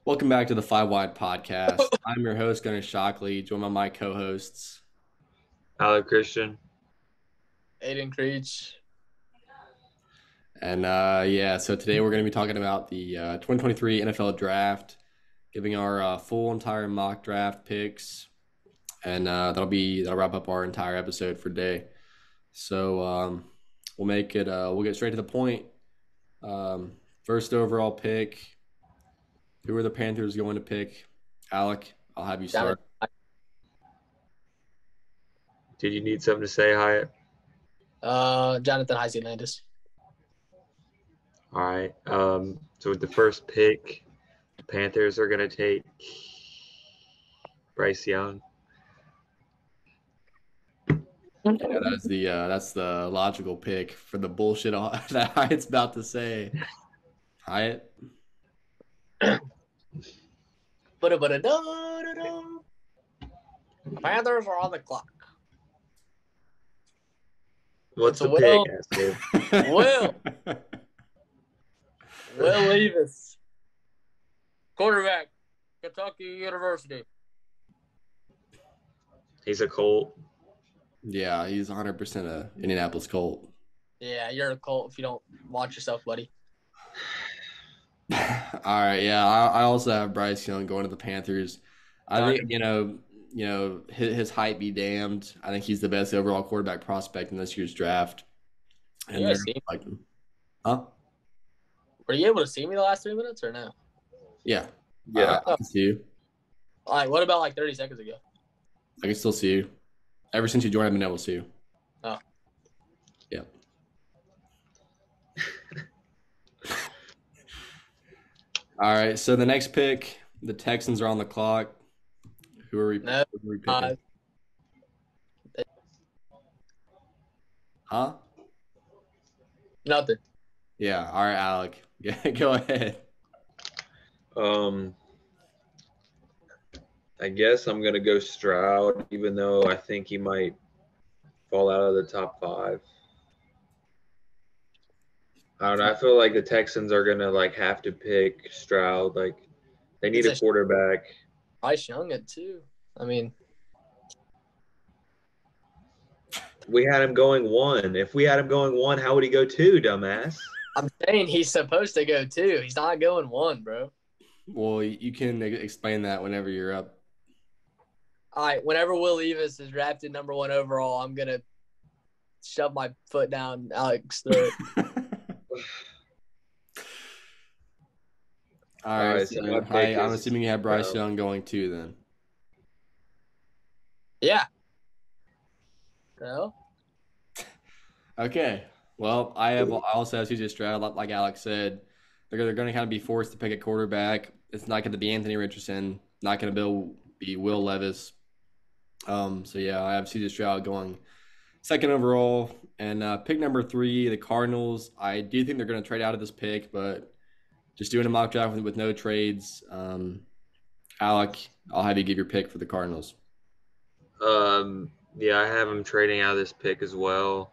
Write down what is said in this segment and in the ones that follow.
Welcome back to the Five Wide Podcast. I'm your host, Gunnar Shockley, joined by my co-hosts. Alec Christian. Aiden Creech. And so today we're going to be talking about the 2023 NFL Draft, giving our full entire mock draft picks, and that'll wrap up our entire episode for today. So we'll get straight to the point. First overall pick. Who are the Panthers going to pick? Alec, I'll have you start. Did you need something to say, Hyatt? Jonathan Landis. All right. So with the first pick, the Panthers are going to take Bryce Young. Yeah, that's the logical pick for the bullshit that Hyatt's about to say. Hyatt? Panthers are on the clock. What's the pick, Will Levis, quarterback, Kentucky University. He's a Colt. Yeah, he's 100% a Indianapolis Colt. Yeah, you're a Colt if you don't watch yourself, buddy. All right, yeah, I also have Bryce Young going to the Panthers. I think his hype be damned. I think he's the best overall quarterback prospect in this year's draft. And you see like him. Huh? Were you able to see me the last 3 minutes or no? Yeah. Yeah. I can see you. All right, what about 30 seconds ago? I can still see you. Ever since you joined, I've been able to see you. Oh. Yeah. All right, so the next pick, the Texans are on the clock. Who are we picking? Huh? Nothing. Yeah. All right, Alec. Yeah, go ahead. I guess I'm going to go Stroud, even though I think he might fall out of the top 5. I don't know. I feel like the Texans are going to have to pick Stroud. They need a quarterback. Bryce Young at 2. I mean, we had him going 1. If we had him going 1, how would he go 2, dumbass? I'm saying he's supposed to go 2. He's not going 1, bro. Well, you can explain that whenever you're up. All right, whenever Will Levis is drafted number 1 overall, I'm going to shove my foot down Alex's throat. All right, so I'm assuming you have Bryce Young going 2 then. Yeah. No. Okay. Well, I also have CJ Stroud, like Alex said. They're going to kind of be forced to pick a quarterback. It's not going to be Anthony Richardson. Not going to be Will Levis. So yeah, I have CJ Stroud going 2nd overall, and pick number 3, the Cardinals. I do think they're going to trade out of this pick, but just doing a mock draft with no trades. Alec, I'll have you give your pick for the Cardinals. Yeah, I have them trading out of this pick as well.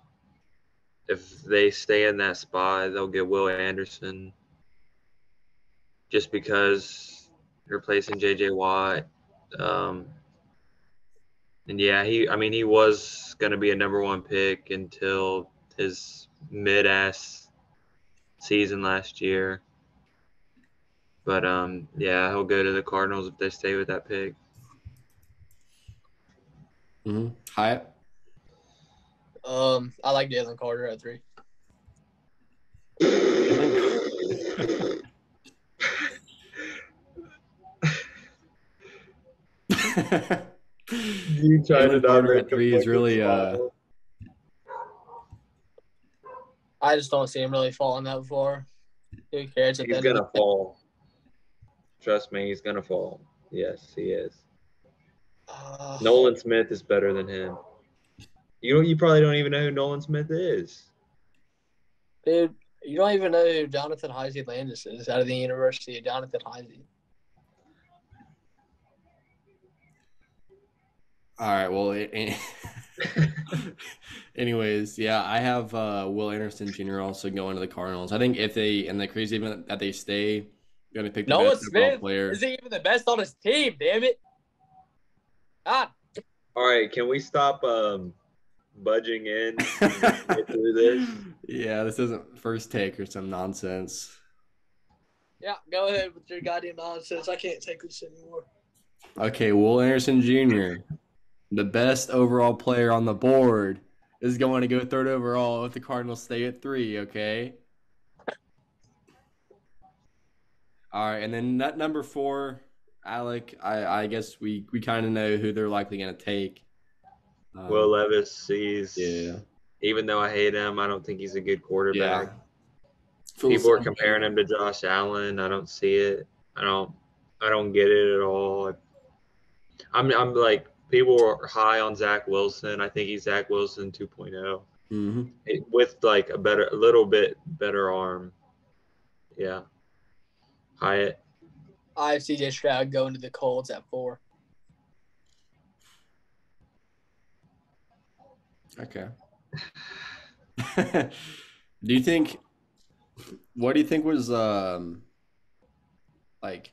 If they stay in that spot, they'll get Will Anderson. Just because replacing J.J. Watt. And yeah, he was going to be a number 1 pick until his mid-ass season last year. But, yeah, he'll go to the Cardinals if they stay with that pick. Mm-hmm. Hyatt? I like Jalen Carter at 3. You trying to Carter at 3 is really I just don't see him really falling that far. Who cares? He's going to fall. Trust me, he's going to fall. Yes, he is. Nolan Smith is better than him. You probably don't even know who Nolan Smith is. Dude, you don't even know who Jonathan Landis is out of the University of Jonathan Heisey. All right, well, anyways, yeah, I have Will Anderson Jr. also going to the Cardinals. I think if they, in the crazy event that they stay, Gonna pick the Noah best overall Smith player. isn't even the best on his team. Damn it! God. All right, can we stop budging in and get through this? Yeah, this isn't first take or some nonsense. Yeah, go ahead with your goddamn nonsense. I can't take this anymore. Okay, Will Anderson Jr., the best overall player on the board, is going to go third overall if the Cardinals stay at 3, okay? All right, and then that number 4, Alec, I guess we kind of know who they're likely going to take. Will Levis, Yeah. even though I hate him, I don't think he's a good quarterback. Yeah. People are comparing him to Josh Allen. I don't see it. I don't get it at all. I'm like, people are high on Zach Wilson. I think he's Zach Wilson 2.0 with like a little bit better arm. Yeah. Hyatt. I have CJ Stroud going to the Colts at 4. Okay. What do you think was like,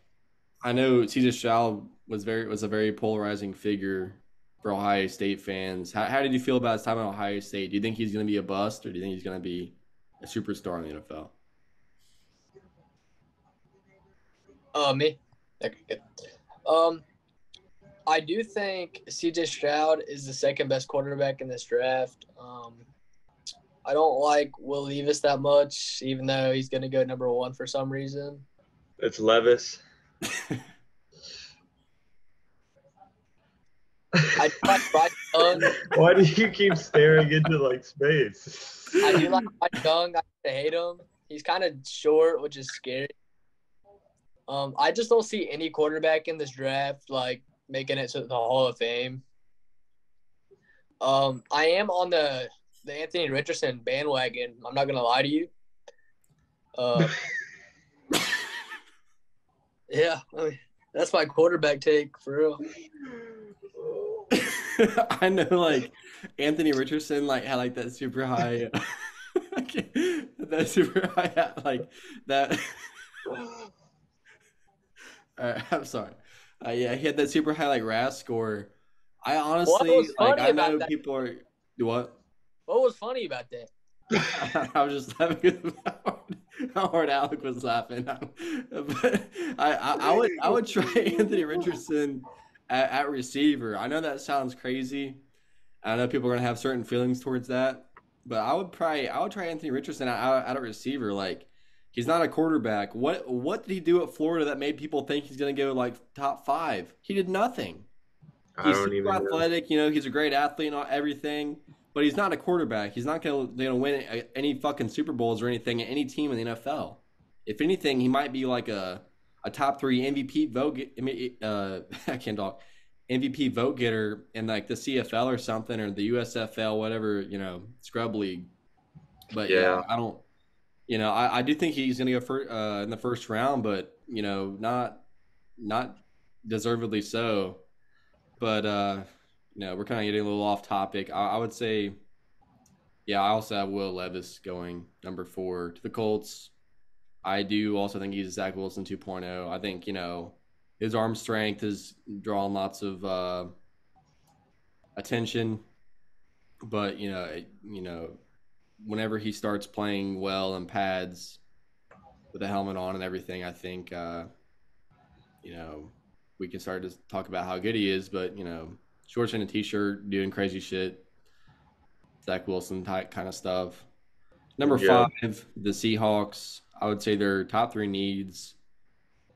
I know CJ Stroud was a very polarizing figure for Ohio State fans. How did you feel about his time at Ohio State? Do you think he's going to be a bust, or do you think he's going to be a superstar in the NFL? Me. Okay, good. I do think CJ Stroud is the second best quarterback in this draft. I don't like Will Levis that much, even though he's going to go number 1 for some reason. It's Levis. I like Bryce Young. Why do you keep staring into like space? I do like Bryce Young. I hate him. He's kind of short, which is scary. I just don't see any quarterback in this draft like making it to the Hall of Fame. I am on the Anthony Richardson bandwagon. I'm not gonna lie to you. Yeah, I mean, that's my quarterback take for real. I know, like, Anthony Richardson like had like that super high, that super high, like that. I'm sorry. Yeah, he had that super high like RAS score. I honestly I know people are what? What was funny about that? I was just laughing how hard Alec was laughing. But I would try Anthony Richardson at receiver. I know that sounds crazy. I know people are gonna have certain feelings towards that, but I would try Anthony Richardson at a receiver. Like, he's not a quarterback. What did he do at Florida that made people think he's gonna go like top 5? He did nothing. He's super athletic. You know, he's a great athlete and everything, but he's not a quarterback. He's not gonna win any fucking Super Bowls or anything at any team in the NFL. If anything, he might be like a top 3 MVP vote. I can't talk. MVP vote getter in like the CFL or something, or the USFL, whatever, scrub league. But yeah, I don't. I do think he's going to go in the first round, but not deservedly so. But we're kind of getting a little off topic. I would say, yeah, I also have Will Levis going number 4 to the Colts. I do also think he's Zach Wilson 2.0. I think his arm strength is drawing lots of attention, but whenever he starts playing well in pads with a helmet on and everything, I think we can start to talk about how good he is. But shorts and a t-shirt, doing crazy shit, Zach Wilson type kind of stuff. Number 5, the Seahawks. I would say their top 3 needs: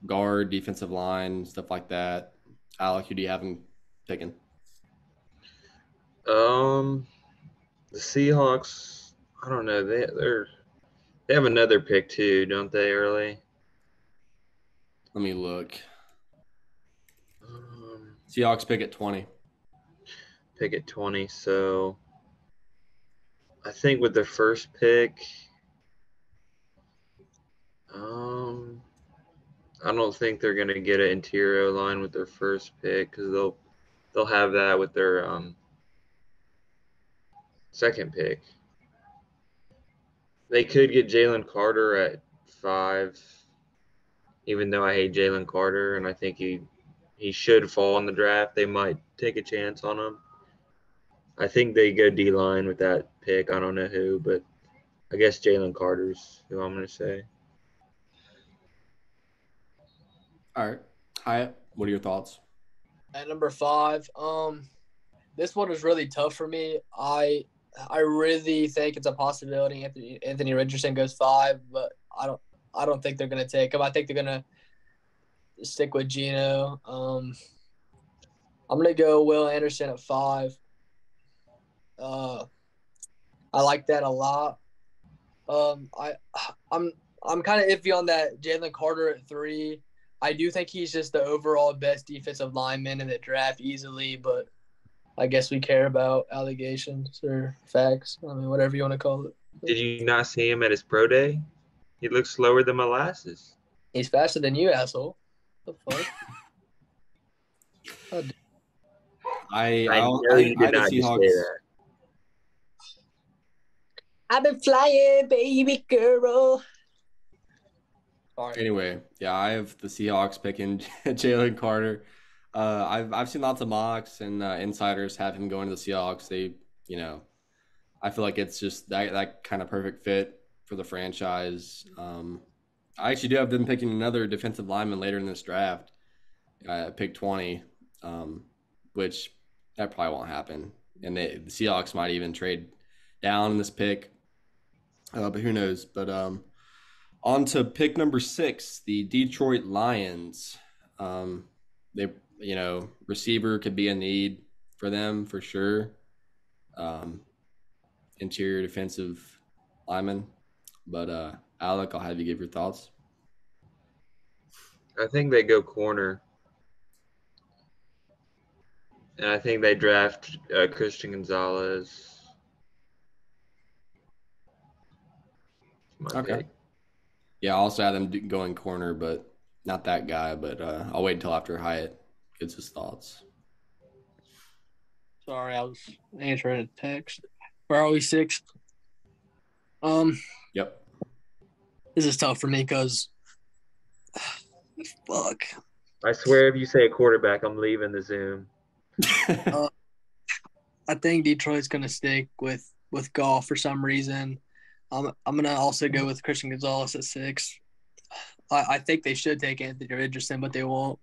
guard, defensive line, stuff like that. Alec, who do you have them picking? The Seahawks, I don't know. They have another pick too, don't they, early? Let me look. Seahawks pick at 20. Pick at 20. So I think with their first pick, I don't think they're gonna get an interior line with their first pick, because they'll have that with their second pick. They could get Jalen Carter at 5. Even though I hate Jalen Carter and I think he should fall in the draft, they might take a chance on him. I think they go D-line with that pick. I don't know who, but I guess Jalen Carter's who I'm going to say. All right. Hyatt, what are your thoughts? At number 5, this one was really tough for me. I really think it's a possibility Anthony Richardson goes 5, but I don't think they're gonna take him. I think they're gonna stick with Geno. I'm gonna go Will Anderson at 5. I like that a lot. I'm kind of iffy on that Jalen Carter at 3. I do think he's just the overall best defensive lineman in the draft easily, but I guess we care about allegations or facts. I mean, whatever you want to call it. Did you not see him at his pro day? He looks slower than molasses. He's faster than you, asshole. The fuck? I know you did not just say that. I've been flying, baby girl. Sorry. Anyway, yeah, I have the Seahawks picking Jalen Carter. I've seen lots of mocks and insiders have him going to the Seahawks. I feel like it's just that kind of perfect fit for the franchise. I actually do have them picking another defensive lineman later in this draft, pick 20, which that probably won't happen. And the Seahawks might even trade down in this pick, but who knows? But on to pick number 6, the Detroit Lions. Receiver could be a need for them for sure. Interior defensive lineman. But Alec, I'll have you give your thoughts. I think they go corner. And I think they draft Christian Gonzalez. Okay. Pick. Yeah, I also have them going corner, but not that guy. But I'll wait until after Hyatt gets his thoughts. Sorry, I was answering a text. Where are we, 6th? Yep. This is tough for me because fuck. I swear if you say a quarterback, I'm leaving the Zoom. I think Detroit's gonna stick with Goff for some reason. I'm gonna also go with Christian Gonzalez at 6. I think they should take Anthony Richardson, but they won't.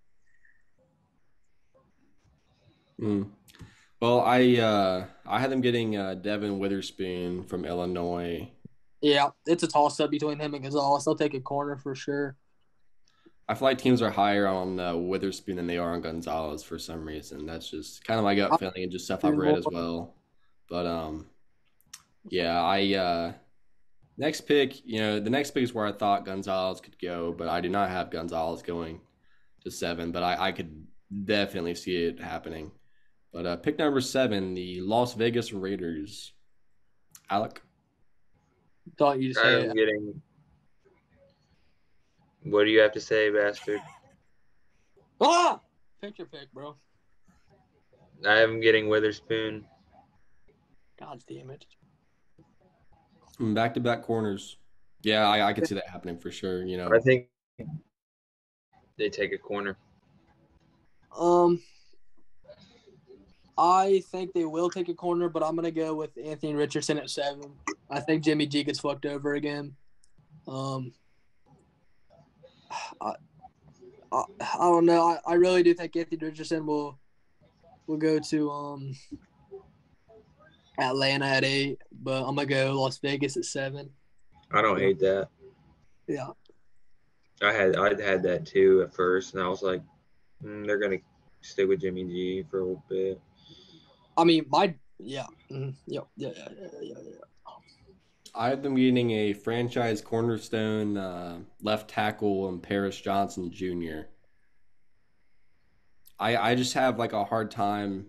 Well, I had them getting Devin Witherspoon from Illinois. Yeah, it's a toss-up between him and Gonzalez. They'll take a corner for sure. I feel like teams are higher on Witherspoon than they are on Gonzalez for some reason. That's just kind of my gut feeling and just stuff I've read as well. But next pick, the next pick is where I thought Gonzalez could go, but I do not have Gonzalez going to 7, but I could definitely see it happening. But pick number 7, the Las Vegas Raiders. Alec? Thought you'd say I'm getting. What do you have to say, bastard? Pick your pick, bro. I am getting Witherspoon. God damn it. Back-to-back corners. Yeah, I could see that happening for sure. I think they take a corner. I think they will take a corner, but I'm gonna go with Anthony Richardson at 7. I think Jimmy G gets fucked over again. I don't know. I really do think Anthony Richardson will go to Atlanta at 8, but I'm gonna go Las Vegas at 7. I don't hate that. Yeah. I had that too at first, and I was like, they're gonna stick with Jimmy G for a little bit. I mean, yeah. I have them getting a franchise cornerstone left tackle and Paris Johnson Jr. I just have like a hard time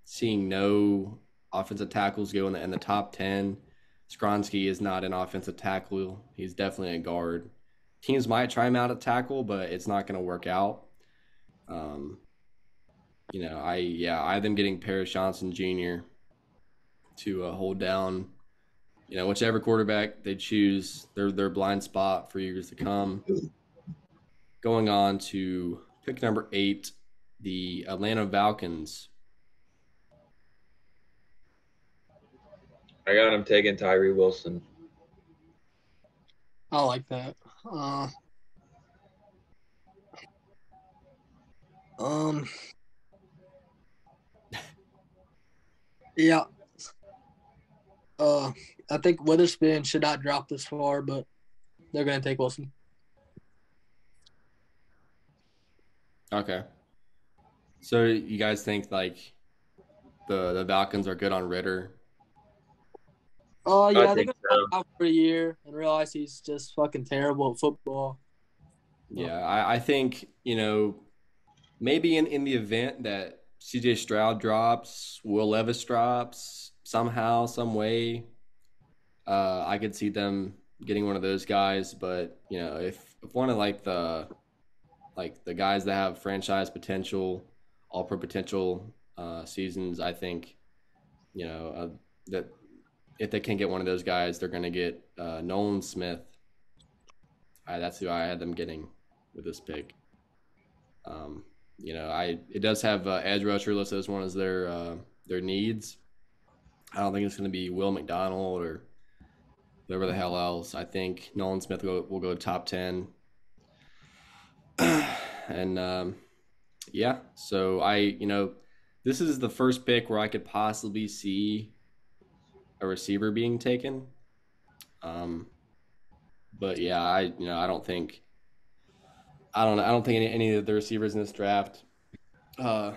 seeing no offensive tackles go in the top 10. Skronsky is not an offensive tackle. He's definitely a guard. Teams might try him out at tackle, but it's not going to work out. I have them getting Paris Johnson Jr. to hold down whichever quarterback they choose, their blind spot for years to come. Going on to pick number 8, the Atlanta Falcons. I got him taking Tyree Wilson. I like that. Yeah. I think Witherspoon should not drop this far, but they're going to take Wilson. Okay. So you guys think like the Falcons are good on Ritter? Yeah, I they're think going to so. out for a year and realize he's just fucking terrible at football. Yeah, I think, maybe in the event that CJ Stroud drops, Will Levis drops somehow, some way, I could see them getting one of those guys. But, if one of the guys that have franchise potential, all pro potential seasons, I think, that if they can get one of those guys, they're going to get Nolan Smith. That's who I had them getting with this pick. It does have edge rusher listed as one of their needs. I don't think it's going to be Will McDonald or whoever the hell else. I think Nolan Smith will go top 10. And yeah, so this is the first pick where I could possibly see a receiver being taken. But yeah, I don't think any of the receivers in this draft will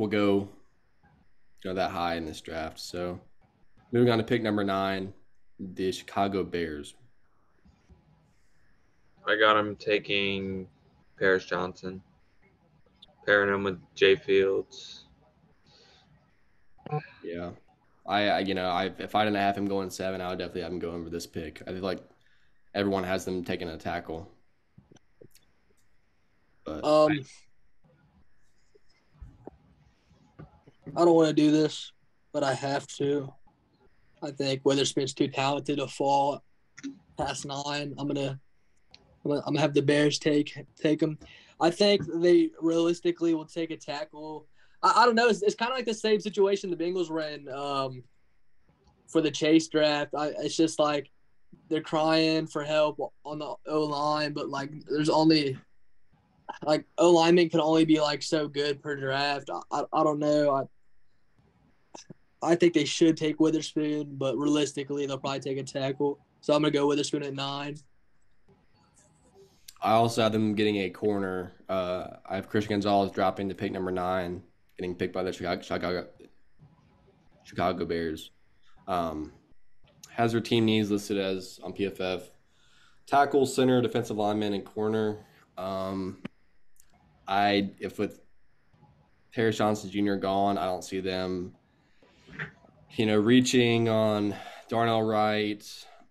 go that high in this draft. So moving on to pick number 9, the Chicago Bears. I got him taking Paris Johnson, pairing him with Jay Fields. Yeah, if I didn't have him going 7, I would definitely have him going for this pick. I think like everyone has them taking a tackle. But I don't want to do this, but I have to. I think Witherspoon's too talented to fall past 9. I'm gonna have the Bears take him. I think they realistically will take a tackle. I don't know. It's kind of like the same situation the Bengals were in for the Chase draft. It's just like they're crying for help on the O line, but like there's only like O linemen can only be like so good per draft. I don't know. I think they should take Witherspoon, but realistically they'll probably take a tackle. So I'm gonna go Witherspoon at 9. I also have them getting a corner. I have Christian Gonzalez dropping to pick number 9, getting picked by the Chicago Bears. Has their team needs listed as on PFF: tackle, center, defensive lineman, and corner. If with Paris Johnson Jr. gone, I don't see them, reaching on Darnell Wright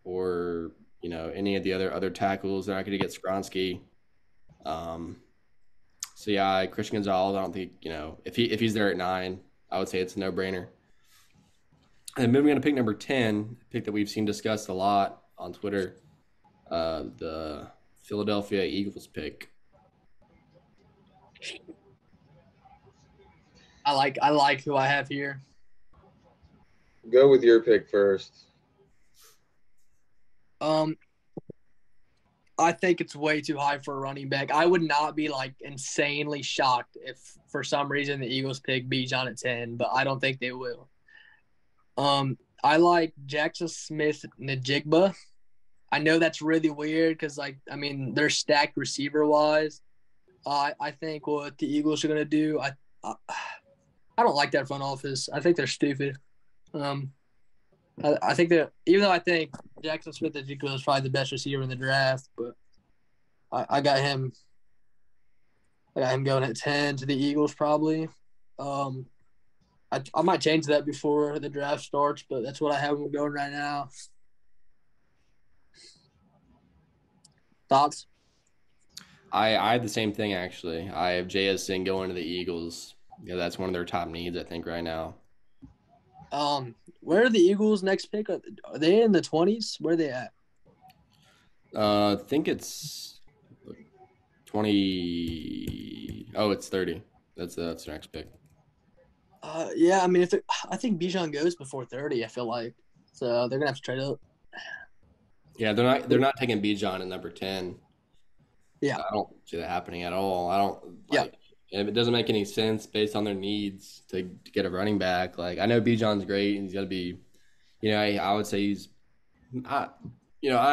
or any of the other tackles. They're not going to get Skronsky. So yeah, Christian Gonzalez, I don't think, if he's there at 9, I would say it's a no-brainer. And moving on to pick number 10, a pick that we've seen discussed a lot on Twitter, the Philadelphia Eagles pick. I like who I have here. Go with your pick first. I think it's way too high for a running back. I would not be like insanely shocked if for some reason the Eagles pick Bijan at 10, but I don't think they will. I like Jackson Smith-Njigba. I know that's really weird because they're stacked receiver wise. I think what the Eagles are gonna do, I don't like that front office. I think they're stupid. I think that even though I think Jackson Smith-Njigba is probably the best receiver in the draft, but I got him going at 10 to the Eagles probably. I might change that before the draft starts, but that's what I have him going right now. Thoughts? I have the same thing actually. I have JSN going to the Eagles. That's one of their top needs, I think, right now. Where are the Eagles' next pick? Are they in the 20s? Where are they at? I think it's 20. Oh, it's 30. That's the next pick. Yeah, I mean, I think Bijan goes before 30, I feel like. So they're gonna have to trade up. Yeah, they're not taking Bijan at number 10. Yeah. I don't see that happening at all. I don't Yeah. like if it doesn't make any sense based on their needs to get a running back. Like I know Bijan's great and he's gonna be, I would say I,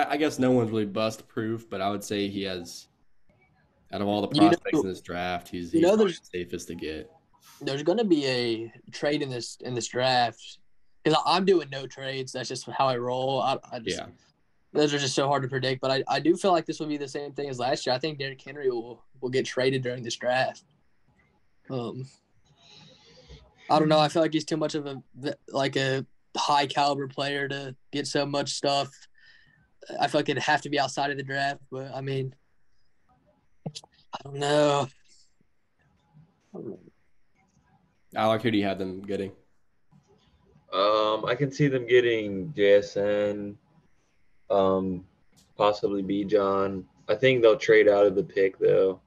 I guess no one's really bust proof, but I would say he has out of all the You prospects know, in this draft, he's you know, probably the safest to get. there's gonna be a trade in this draft because I'm doing no trades. That's just how I roll. I just Yeah. those are just so hard to predict. But I do feel like this will be the same thing as last year. I think Derrick Henry will get traded during this draft. I don't know. I feel like he's too much of a high caliber player to get so much stuff. I feel like it'd have to be outside of the draft. But I mean, I don't know. Alec, who do you have them getting? I can see them getting JSN, possibly Bijan. I think they'll trade out of the pick though.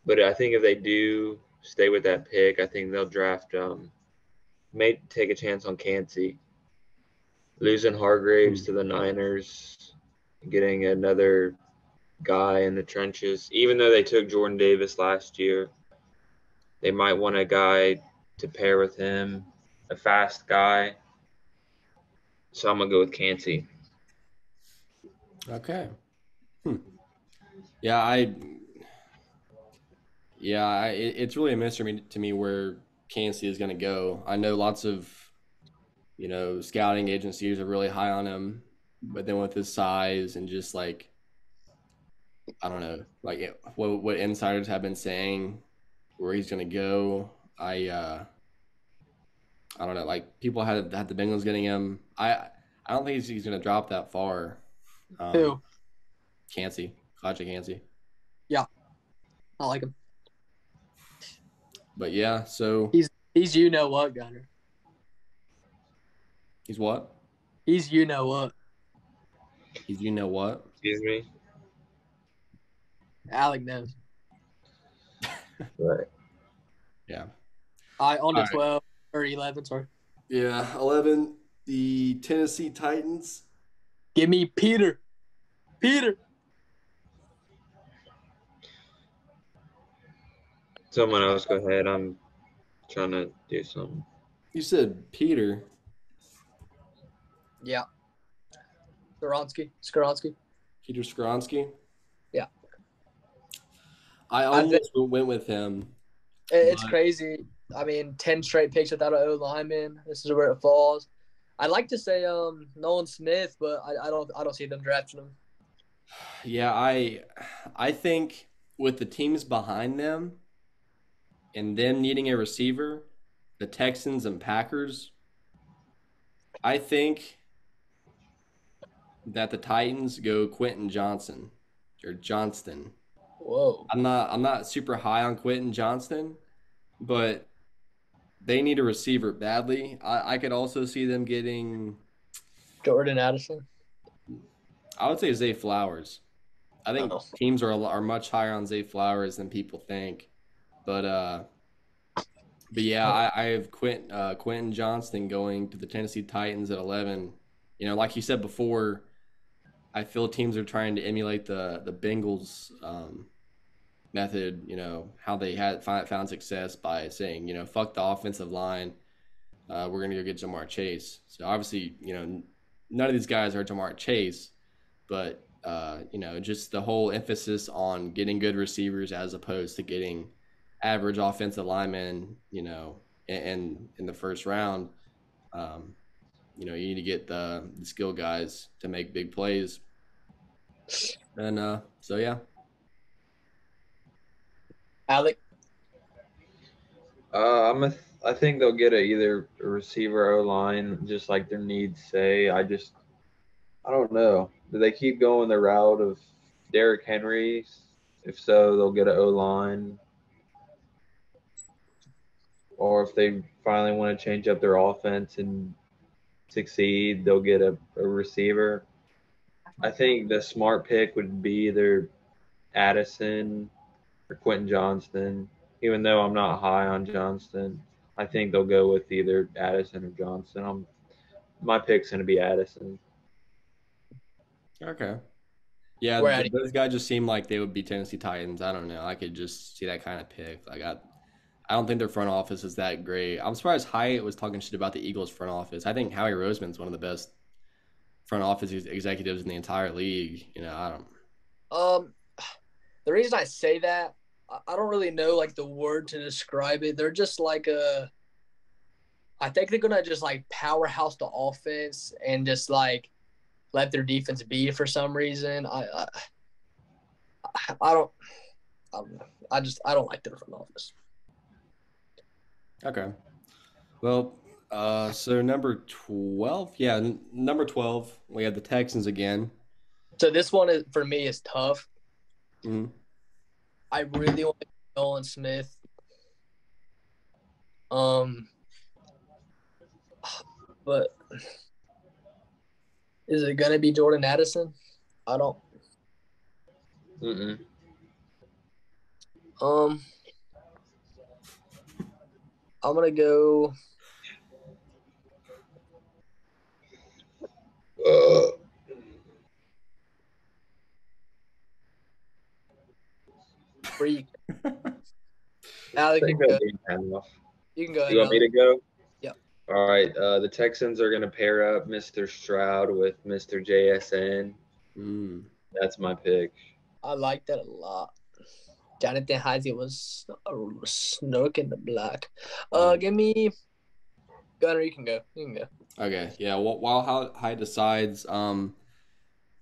But I think if they do stay with that pick, I think they'll draft. May take a chance on Cansey. Losing Hargraves to the Niners, getting another guy in the trenches. Even though they took Jordan Davis last year, they might want a guy to pair with him, a fast guy. So I'm gonna go with Cansey. Okay. Yeah, it's really a mystery to me where Kansas is going to go. I know lots of, scouting agencies are really high on him, but then with his size and just like, I don't know, like what insiders have been saying where he's going to go. I don't know, like people had the Bengals getting him. I don't think he's going to drop that far. Who? Kansas, Kaja Kansas. Yeah, I like him. But yeah, so he's what, Gunner? He's what? He's what? He's what? Excuse me. Alec knows. Right. Yeah. On to 12 or 11, sorry. Yeah, 11. The Tennessee Titans. Give me Peter. Someone else go ahead. I'm trying to do something. You said Peter. Yeah. Skronsky. Peter Skronsky? Yeah. I almost went with him. It's crazy. I mean, 10 straight picks without an O-lineman. This is where it falls. I'd like to say Nolan Smith, but I don't see them drafting him. Yeah, I think with the teams behind them and them needing a receiver, the Texans and Packers, I think that the Titans go Quentin Johnston. Whoa. I'm not super high on Quentin Johnston, but they need a receiver badly. I could also see them getting Jordan Addison. I would say Zay Flowers. I think teams are much higher on Zay Flowers than people think. But yeah, I have Quentin Johnston going to the Tennessee Titans at 11. Like you said before, I feel teams are trying to emulate the Bengals method, how they had found success by saying, fuck the offensive line. We're going to go get Jamar Chase. So obviously, none of these guys are Jamar Chase, but, just the whole emphasis on getting good receivers as opposed to getting average offensive linemen, in the first round. You need to get the skill guys to make big plays. And so, yeah. Alec? I think they'll get either a receiver or O-line, just like their needs say. I don't know. Do they keep going the route of Derrick Henry? If so, they'll get an O-line. or if they finally want to change up their offense and succeed, they'll get a receiver. I think the smart pick would be either Addison or Quentin Johnston. Even though I'm not high on Johnston, I think they'll go with either Addison or Johnston. My pick's going to be Addison. Okay. Yeah, Where at? those guys just seem like they would be Tennessee Titans. I don't know. I could just see that kind of pick. I don't think their front office is that great. I'm surprised Hyatt was talking shit about the Eagles front office. I think Howie Roseman's one of the best front office executives in the entire league. I don't. The reason I say that, I don't really know like the word to describe it. They're just like I think they're gonna just like powerhouse the offense and just like let their defense be for some reason. I don't know. I don't like their front office. Okay. Well, so number 12. Yeah, number 12. We have the Texans again. So this one is for me is tough. Mm-hmm. I really want Nolan Smith. But is it gonna be Jordan Addison? I don't. Mm-mm. I'm gonna go. Freak. Alex, you can go. You can go. You want me to go? Yeah. All right. The Texans are going to pair up Mr. Stroud with Mr. JSN. That's my pick. I like that a lot. Jonathan Heisey was a snook in the black. Give me Gunner. You can go. Okay. Yeah. While Hyatt decides, I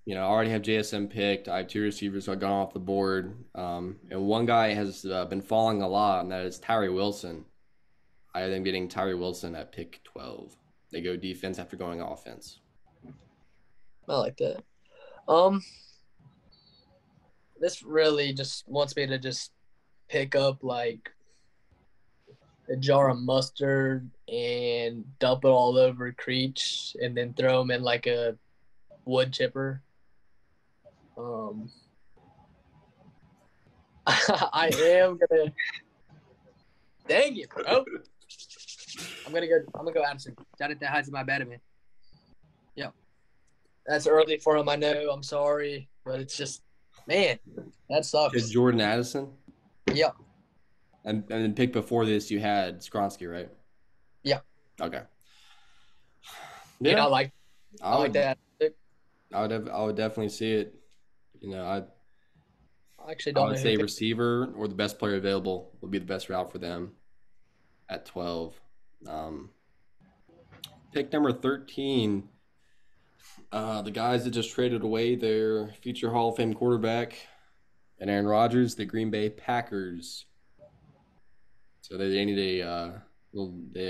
already have JSN picked. I have two receivers who have gone off the board. And one guy has been falling a lot, and that is Tyree Wilson. I have them getting Tyree Wilson at pick 12. They go defense after going offense. I like that. This really just wants me to just pick up like a jar of mustard and dump it all over Creech and then throw them in like a wood chipper. I am gonna. Dang it, bro! I'm gonna go Addison. Jonathan Hyde's my better man. Yep. That's early for him. I know. I'm sorry, but it's just, man, that sucks. Is Jordan Addison? Yep. And then pick before this, you had Skronsky, right? Yeah. Okay. Yeah, I like that. I would definitely see it. I actually don't. I would say receiver or the best player available would be the best route for them at 12. Pick number 13. The guys that just traded away their future Hall of Fame quarterback and Aaron Rodgers, the Green Bay Packers. So they need they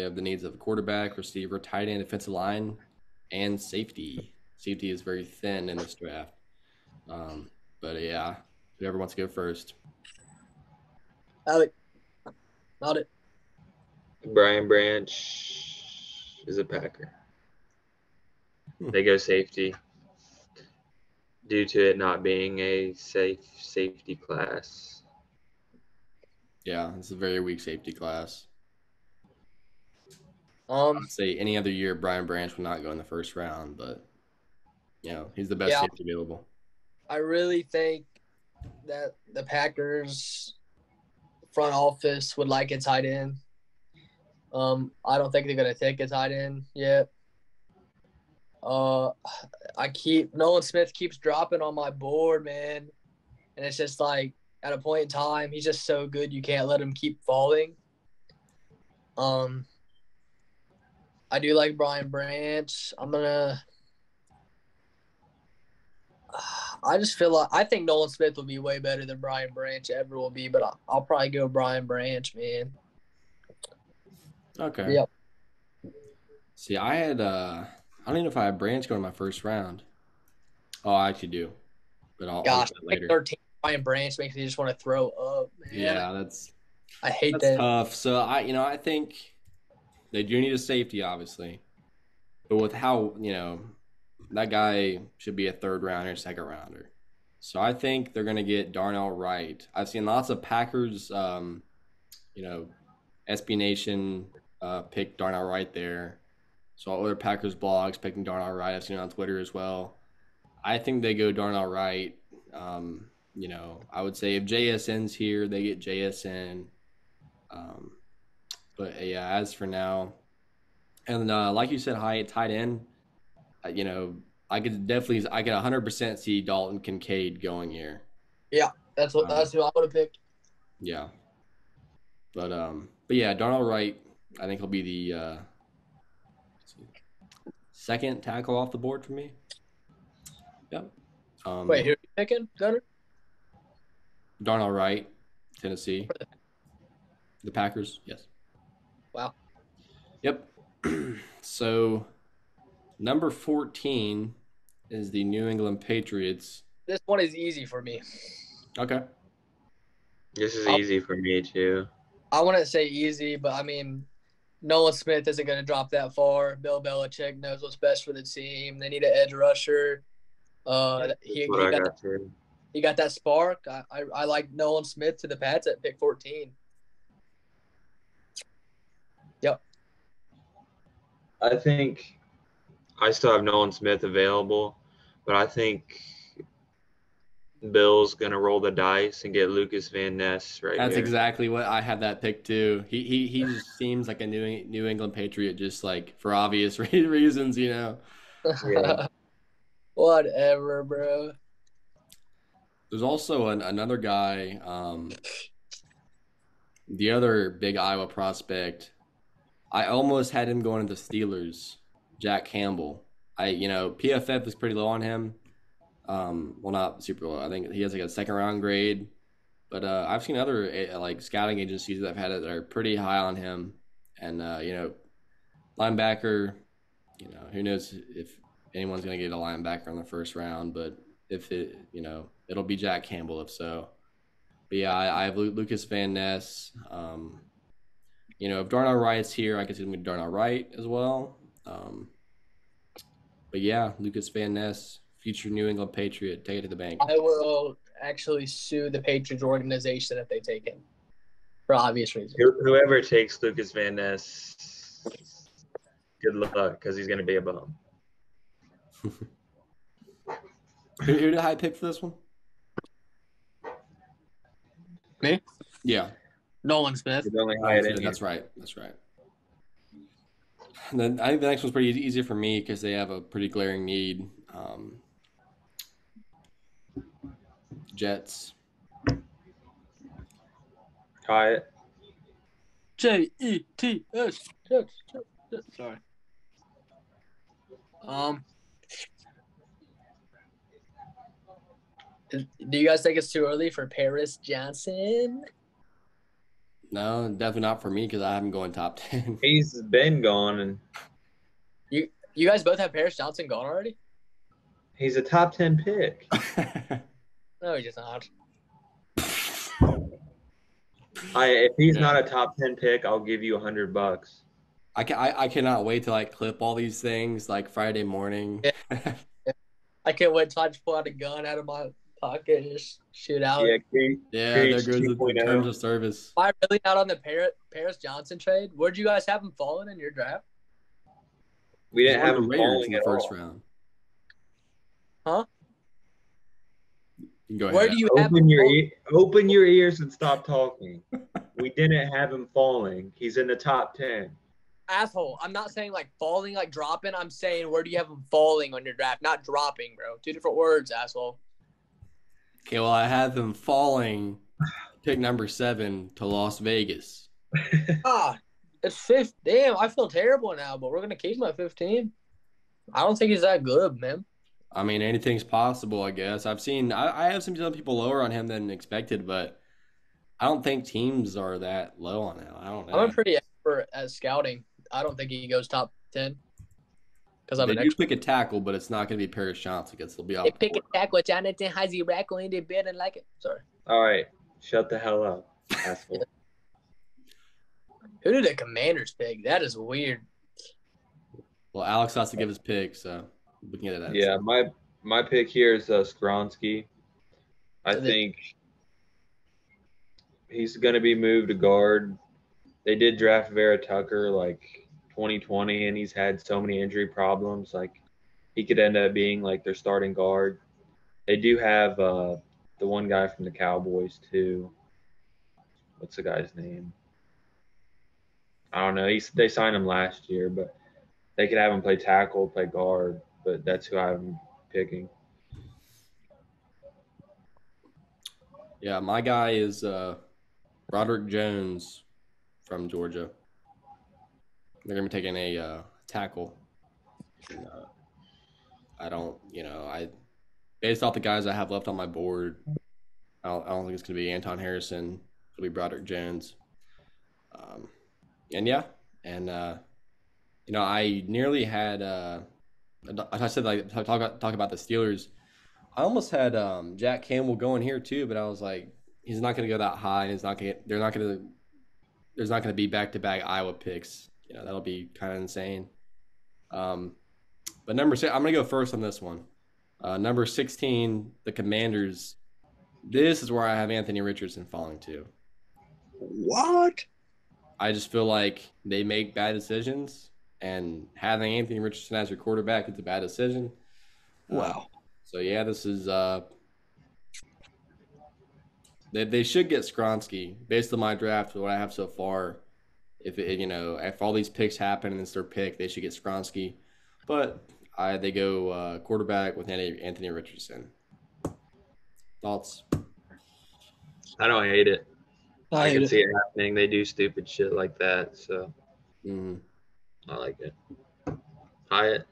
have the needs of a quarterback, receiver, tight end, defensive line, and safety. Safety is very thin in this draft. But yeah, whoever wants to go first. Alec, not it. Brian Branch is a Packer. They go safety due to it not being a safety class. Yeah, it's a very weak safety class. I'd say any other year, Brian Branch would not go in the first round, but he's the best safety available. I really think that the Packers front office would like a tight end. I don't think they're gonna take a tight end yet. Nolan Smith keeps dropping on my board, man, and it's just like at a point in time he's just so good you can't let him keep falling. I do like Brian Branch. I just feel like I think Nolan Smith will be way better than Brian Branch ever will be, but I'll probably go Brian Branch, man. Okay. Yep. See, I had I don't even know if I had Branch going in my first round. Oh, I actually do, but I'll Gosh, later. 13 Brian Branch makes me just want to throw up, man. Yeah, that's I hate That's that. tough. So I think they do need a safety, obviously, but with how that guy should be a third rounder, second rounder. So I think they're gonna get Darnell Wright. I've seen lots of Packers, you know, SB Nation pick Darnell Wright there. So other Packers blogs picking Darnell Wright. I've seen it on Twitter as well. I think they go Darnell Wright. I would say if JSN's here, they get JSN. Um, but yeah, as for now, and like you said, Hyatt tight end. I could 100% see Dalton Kincaid going here. Yeah, that's who I would have picked. Yeah, but yeah, Darnell Wright. I think he'll be the second tackle off the board for me. Yep. Wait, who are you picking, Gunner? Darnell Wright, Tennessee. The Packers, yes. Wow. Yep. So, number 14 is the New England Patriots. This one is easy for me. Okay. This is easy for me too. I wouldn't say easy, but I mean, Nolan Smith isn't going to drop that far. Bill Belichick knows what's best for the team. They need an edge rusher. He got that spark. I like Nolan Smith to the Pats at pick 14. Yep. I think I still have Nolan Smith available, but I think Bill's gonna roll the dice and get Lucas Van Ness right That's here. exactly what I had that pick too. He just seems like a New England Patriot, just like for obvious reasons, Yeah. Whatever, bro. There's also another guy, the other big Iowa prospect. I almost had him going into Steelers, Jack Campbell. PFF is pretty low on him. Well, not super low. I think he has like a second round grade, but I've seen other like scouting agencies that have had it that are pretty high on him. And linebacker, who knows if anyone's gonna get a linebacker in the first round, but if it'll be Jack Campbell if so. But yeah, I have Lucas Van Ness. If Darnell Wright's here, I could see him with Darnell Wright as well. But yeah, Lucas Van Ness, future New England Patriot, take it to the bank. I will actually sue the Patriots organization if they take him, for obvious reasons. Whoever takes Lucas Van Ness, good luck, because he's going to be a bum. Who did I pick for this one? Me? Yeah. Nolan Smith. That's right. And then I think the next one's pretty easy for me because they have a pretty glaring need. Jets. Hyatt. Jets. Sorry. Do you guys think it's too early for Paris Johnson? No, definitely not for me because I haven't going top 10. He's been gone, and you guys both have Paris Johnson gone already? he's a top 10 pick. No, he's not. If he's not a top 10 pick, I'll give you $100. I cannot wait to like clip all these things like Friday morning. Yeah. I can't wait till I just pull out a gun out of my pocket and just shoot out. There goes the terms of service. Am I really not on the Paris Johnson trade? Where'd you guys have him falling in your draft? We didn't have him Raiders falling in the at first all. round. Huh? Go ahead. Where do you have him Open your ears and stop talking. We didn't have him falling. He's in the top 10. Asshole. I'm not saying like falling, like dropping. I'm saying where do you have him falling on your draft? Not dropping, bro. Two different words, asshole. Okay, well, I have him falling, pick number 7 to Las Vegas. It's 5th. Damn, I feel terrible now, but we're going to keep him at 15. I don't think he's that good, man. I mean, anything's possible, I guess. I have some people lower on him than expected, but I don't think teams are that low on him. I don't know. I'm pretty expert at scouting. I don't think he goes top 10. Because I'm they an do expert. pick a tackle, but it's not going to be Paris Johnson because they'll be off. They pick a tackle, Jonathan Hazy Rackle, and they bet and like it. Sorry. All right. Shut the hell up, asshole. Who did the Commanders pick? That is weird. Well, Alex has to give his pick, so we can get to that. Yeah, my pick here is Skronsky. I So they- think he's going to be moved to guard. They did draft Vera Tucker like 2020, and he's had so many injury problems. Like he could end up being like their starting guard. They do have the one guy from the Cowboys too. What's the guy's name? I don't know. They signed him last year, but they could have him play tackle, play guard. But that's who I'm picking. Yeah, my guy is Roderick Jones from Georgia. They're going to be taking a tackle. And, based off the guys I have left on my board, I don't think it's going to be Anton Harrison. It'll be Broderick Jones. I nearly had. I said like talk about the Steelers. I almost had Jack Campbell going here too, but I was like, he's not going to go that high, and he's not going. They're not going to. There's not going to be back-to-back Iowa picks. That'll be kind of insane. But number 6, I'm going to go first on this one. Number 16, the Commanders. This is where I have Anthony Richardson falling to. What? I just feel like they make bad decisions, and having Anthony Richardson as your quarterback is a bad decision. Wow. So yeah, this is they should get Skronsky based on my draft. What I have so far, if all these picks happen and it's their pick, they should get Skronsky. But they go quarterback with Anthony Richardson. Thoughts? I don't hate it. I hate can it. see it happening. They do stupid shit like that, so Mm-hmm. I like it. Hyatt.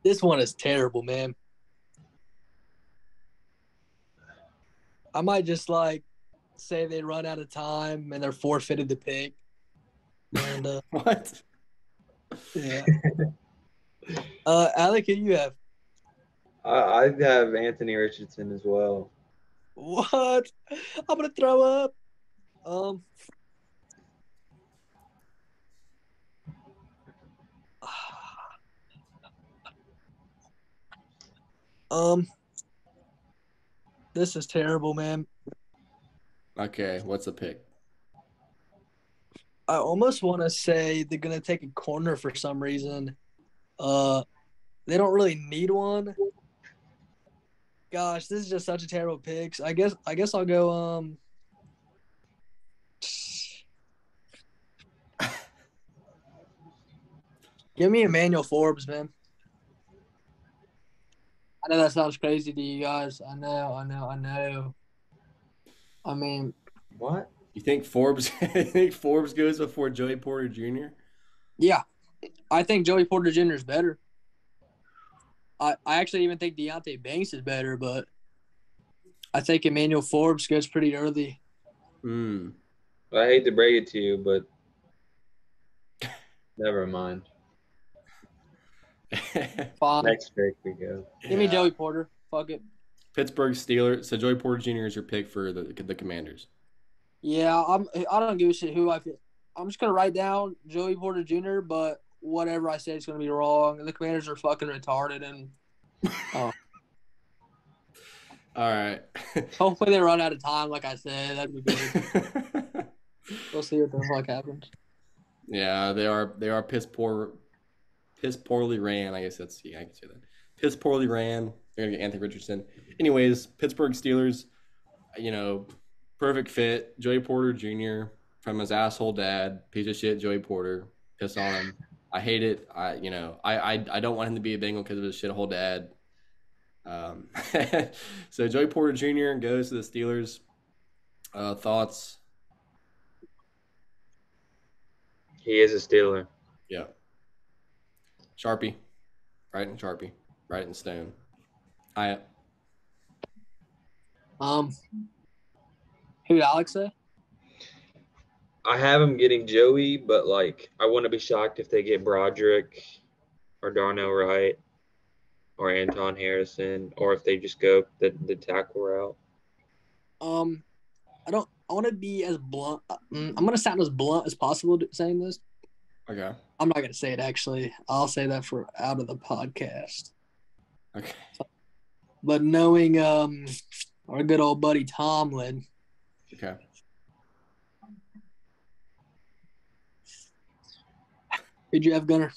This one is terrible, man. I might just say they run out of time and they're forfeited the pick. And What? yeah. Alec, who you have? I have Anthony Richardson as well. What? I'm gonna throw up. This is terrible, man. Okay, what's the pick? I almost want to say they're gonna take a corner for some reason. They don't really need one. Gosh, this is just such a terrible pick. I guess I'll go. Give me Emmanuel Forbes, man. I know that sounds crazy to you guys. I know. I mean, What? You think Forbes? You think Forbes goes before Joey Porter Jr.? yeah, I think Joey Porter Jr. is better. I actually even think Deontay Banks is better, but I think Emmanuel Forbes goes pretty early. Hmm. I hate to break it to you, but never mind. Fine. Next pick we go. Give me Joey Porter. Fuck it. Pittsburgh Steelers. So Joey Porter Jr. is your pick for the Commanders. Yeah, I don't give a shit who I pick. I'm just gonna write down Joey Porter Jr., but whatever I say is gonna be wrong. The Commanders are fucking retarded, and All right. hopefully they run out of time. Like I said, that'd be good. We'll see what the fuck happens. Yeah, they are piss poorly ran. I guess I can say that. Piss poorly ran. They're gonna get Anthony Richardson. Anyways, Pittsburgh Steelers. Perfect fit. Joey Porter Jr. from his asshole dad. Piece of shit. Joey Porter. Piss on him. I hate it. I don't want him to be a Bengal because of his shithole dad. So Joey Porter Jr. goes to the Steelers. Thoughts? He is a Steeler. Yeah. Sharpie. Write in Sharpie. Write in stone. Hyatt. Who did Alex say? I have him getting Joey, but like I wouldn't be shocked if they get Broderick or Darnell Wright or Anton Harrison, or if they just go the tackle route. I want to be as blunt. I'm going to sound as blunt as possible saying this. Okay. I'm not going to say it, actually. I'll say that for out of the podcast. Okay. But knowing our good old buddy Tomlin, Okay. who'd you have, Gunner?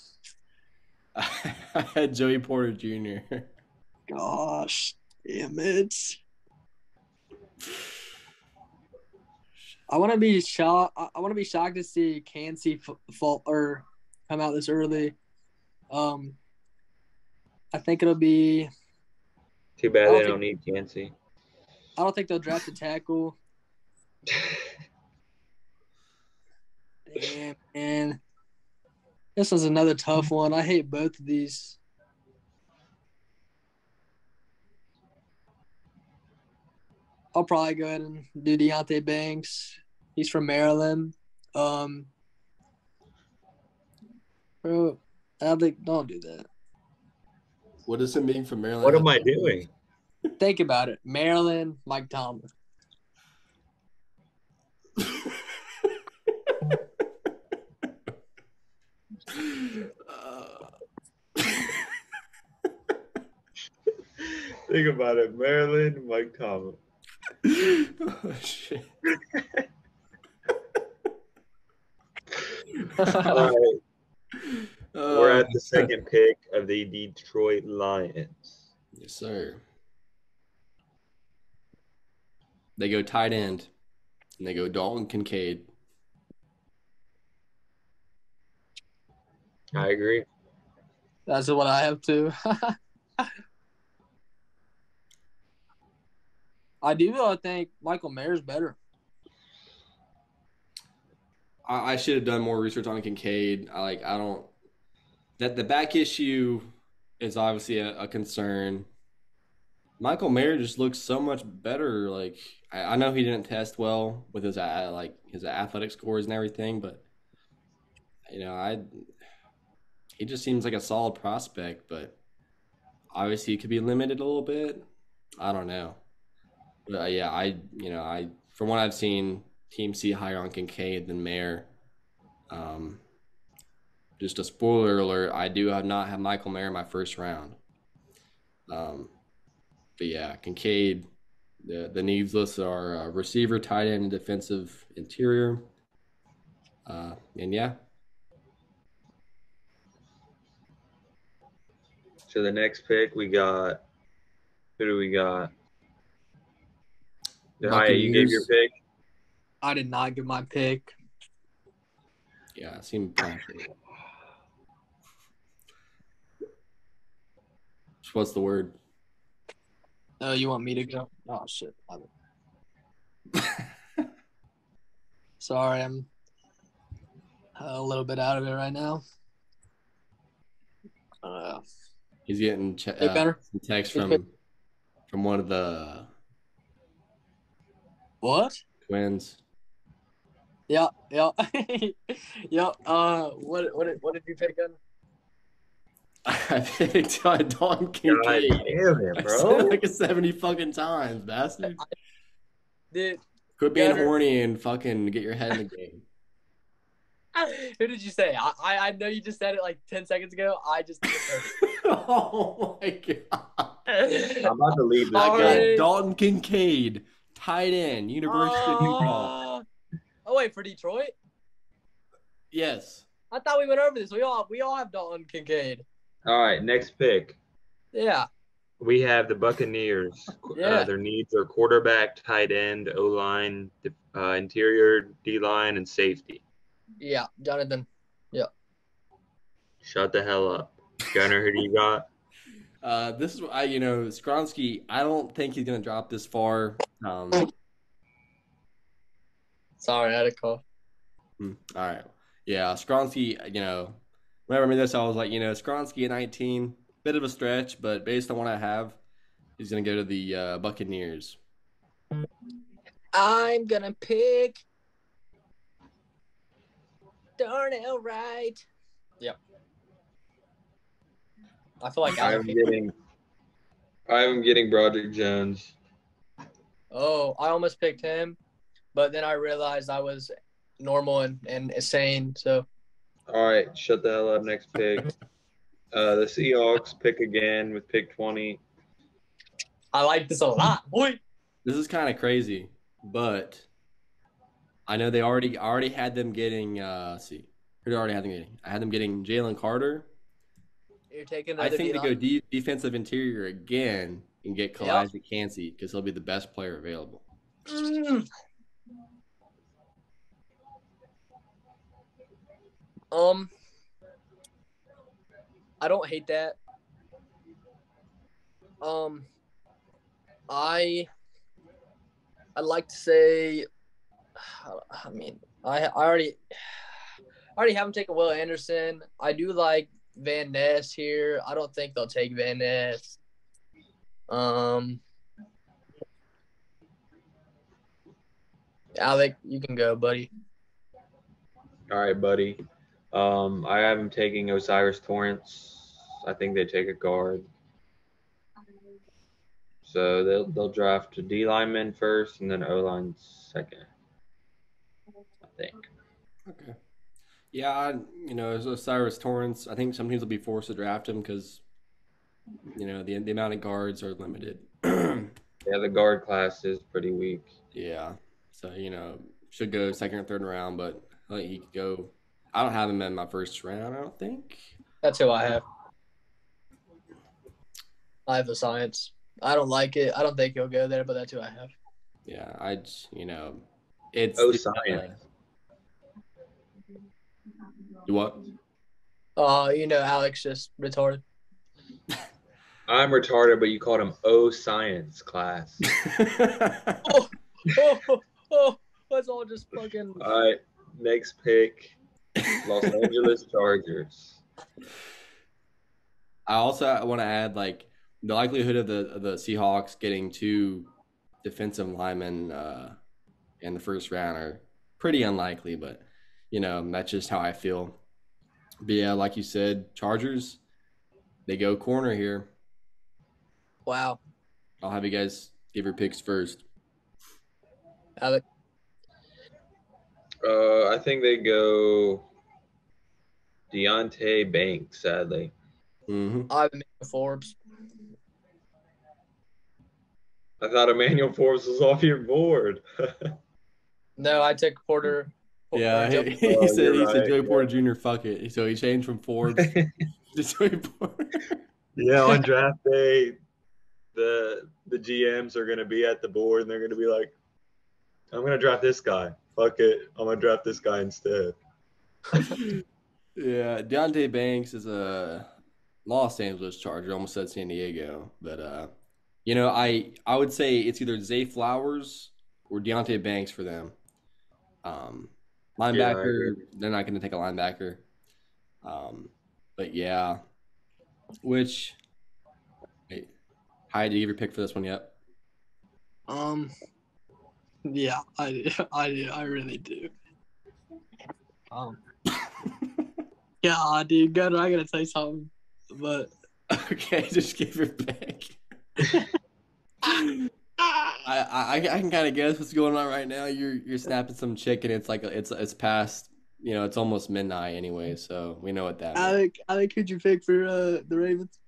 I had Joey Porter Jr. Gosh, damn it. I want to be shocked. I want to be shocked to see Kansas fall or come out this early. I think it'll be. Too bad they don't need Kansas. I don't think they'll draft a tackle. Damn, man. This was another tough one. I hate both of these. I'll probably go ahead and do Deontay Banks. He's from Maryland. Bro, I think don't do that. What does it mean from Maryland? What am I doing? Think about it. Maryland, Mike Tomlin. Think about it. Maryland, Mike Tomlin. Oh, shit. All right. We're at the second pick of the Detroit Lions. Yes, sir. They go tight end, and they go Dalton Kincaid. I agree. That's what I have too. I do think Michael Mayer's better. I should have done more research on Kincaid. The back issue is obviously a concern. Michael Mayer just looks so much better. Like I know he didn't test well with his athletic scores and everything, but he just seems like a solid prospect. But obviously he could be limited a little bit. I don't know. But from what I've seen, teams see higher on Kincaid than Mayer. Just a spoiler alert: I do not have Michael Mayer in my first round. But yeah, Kincaid. The needs list are receiver, tight end, and defensive interior. And yeah. So the next pick we got. Who do we got? Hyatt, you gave your pick? I did not give my pick. Yeah, it seemed kind of. What's the word? Oh, you want me to go? Oh, shit. Sorry, I'm a little bit out of it right now. He's getting some text from one of the twins. Yeah. Yep. What did you pick on? I picked Dalton Kincaid. God damn it, bro. I said it like 70 fucking times, bastard. Dude, quit being horny and fucking get your head in the game. Who did you say? I know you just said it like 10 seconds ago. I just Oh my god. I'm about to leave this. I got Dalton Kincaid, tight end, University of Utah. Oh wait, for Detroit? Yes. I thought we went over this. We all have Dalton Kincaid. All right, next pick. Yeah. We have the Buccaneers. Yeah. Their needs are quarterback, tight end, O-line, interior, D-line, and safety. Yeah, Jonathan. Yeah. Shut the hell up. Gunner, who do you got? This is Skronsky. I don't think he's gonna drop this far. Sorry, I had a cough. All right. Yeah, Skronsky. Whenever I made this, I was like, Skronsky at 19, bit of a stretch, but based on what I have, he's gonna go to the Buccaneers. I'm gonna pick Darnell Wright. Yep. I feel like I'm getting Broderick Jones. Oh, I almost picked him, but then I realized I was normal and insane. So All right, shut the hell up. Next pick. The Seahawks pick again with pick 20. I like this a lot, boy. This is kind of crazy, but I know I already had them getting. Let's see, who did I already have them getting? I had them getting Jalen Carter. You're taking I another think they D-line? go defensive interior again and get Yep. Kalijah Cansey because he'll be the best player available. Mm. I don't hate that. I'd like to say, I mean, I already have him taking Will Anderson. I do like Van Ness here. I don't think they'll take Van Ness. Alec, you can go, buddy. All right, buddy. I have him taking Osiris Torrance. I think they take a guard. So they'll draft a D lineman first and then O line second. I think. Okay. Yeah, Osiris Torrance. I think some teams will be forced to draft him because the amount of guards are limited. Yeah, the guard class is pretty weak. Yeah, so should go second or third round, but I think he could go. I don't have him in my first round. I don't think. That's who I have. I have the science. I don't like it. I don't think he'll go there, but that's who I have. Yeah, it's Science. What? Alex just retarded. I'm retarded, but you called him O Science class. Let's all just fucking. All right, next pick, Los Angeles Chargers. I also want to add the likelihood of the Seahawks getting 2 defensive linemen in the first round are pretty unlikely, but that's just how I feel. But yeah, like you said, Chargers, they go corner here. Wow. I'll have you guys give your picks first. Alec. I think they go Deontay Banks, sadly. Mm-hmm. I have Emmanuel Forbes. I thought Emmanuel Forbes was off your board. No, I took Porter. Yeah, Joe- he said right, Joey yeah. Porter Jr. Fuck it. So he changed from Forbes to Joey Porter. Yeah, on draft day, the GMs are going to be at the board and they're going to be like, I'm going to draft this guy. Fuck it. I'm going to draft this guy instead. Yeah, Deontay Banks is a Los Angeles Charger. Almost said San Diego, but I would say it's either Zay Flowers or Deontay Banks for them. Linebacker, they're not going to take a linebacker. But yeah, wait, Hyatt, did you give your pick for this one yet? Yeah, I really do. Yeah, dude, Gunner, I gotta say something, but Okay, just give your pick. I can kind of guess what's going on right now. You're snapping some chicken. It's like it's past. It's almost midnight anyway, so we know what that means. Alec, who'd you pick for the Ravens?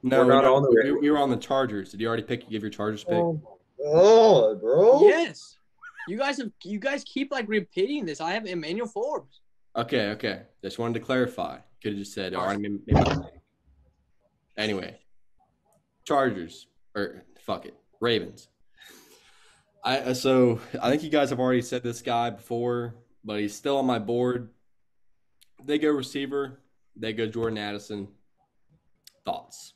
No, We're not on the we were on the Chargers. Did you already give your Chargers pick? Oh, bro. Yes. You guys keep repeating this. I have Emmanuel Forbes. Okay. Just wanted to clarify. Could have just said, already made my pick. Anyway, Chargers or fuck it, Ravens. I think you guys have already said this guy before, but he's still on my board. They go receiver. They go Jordan Addison. Thoughts?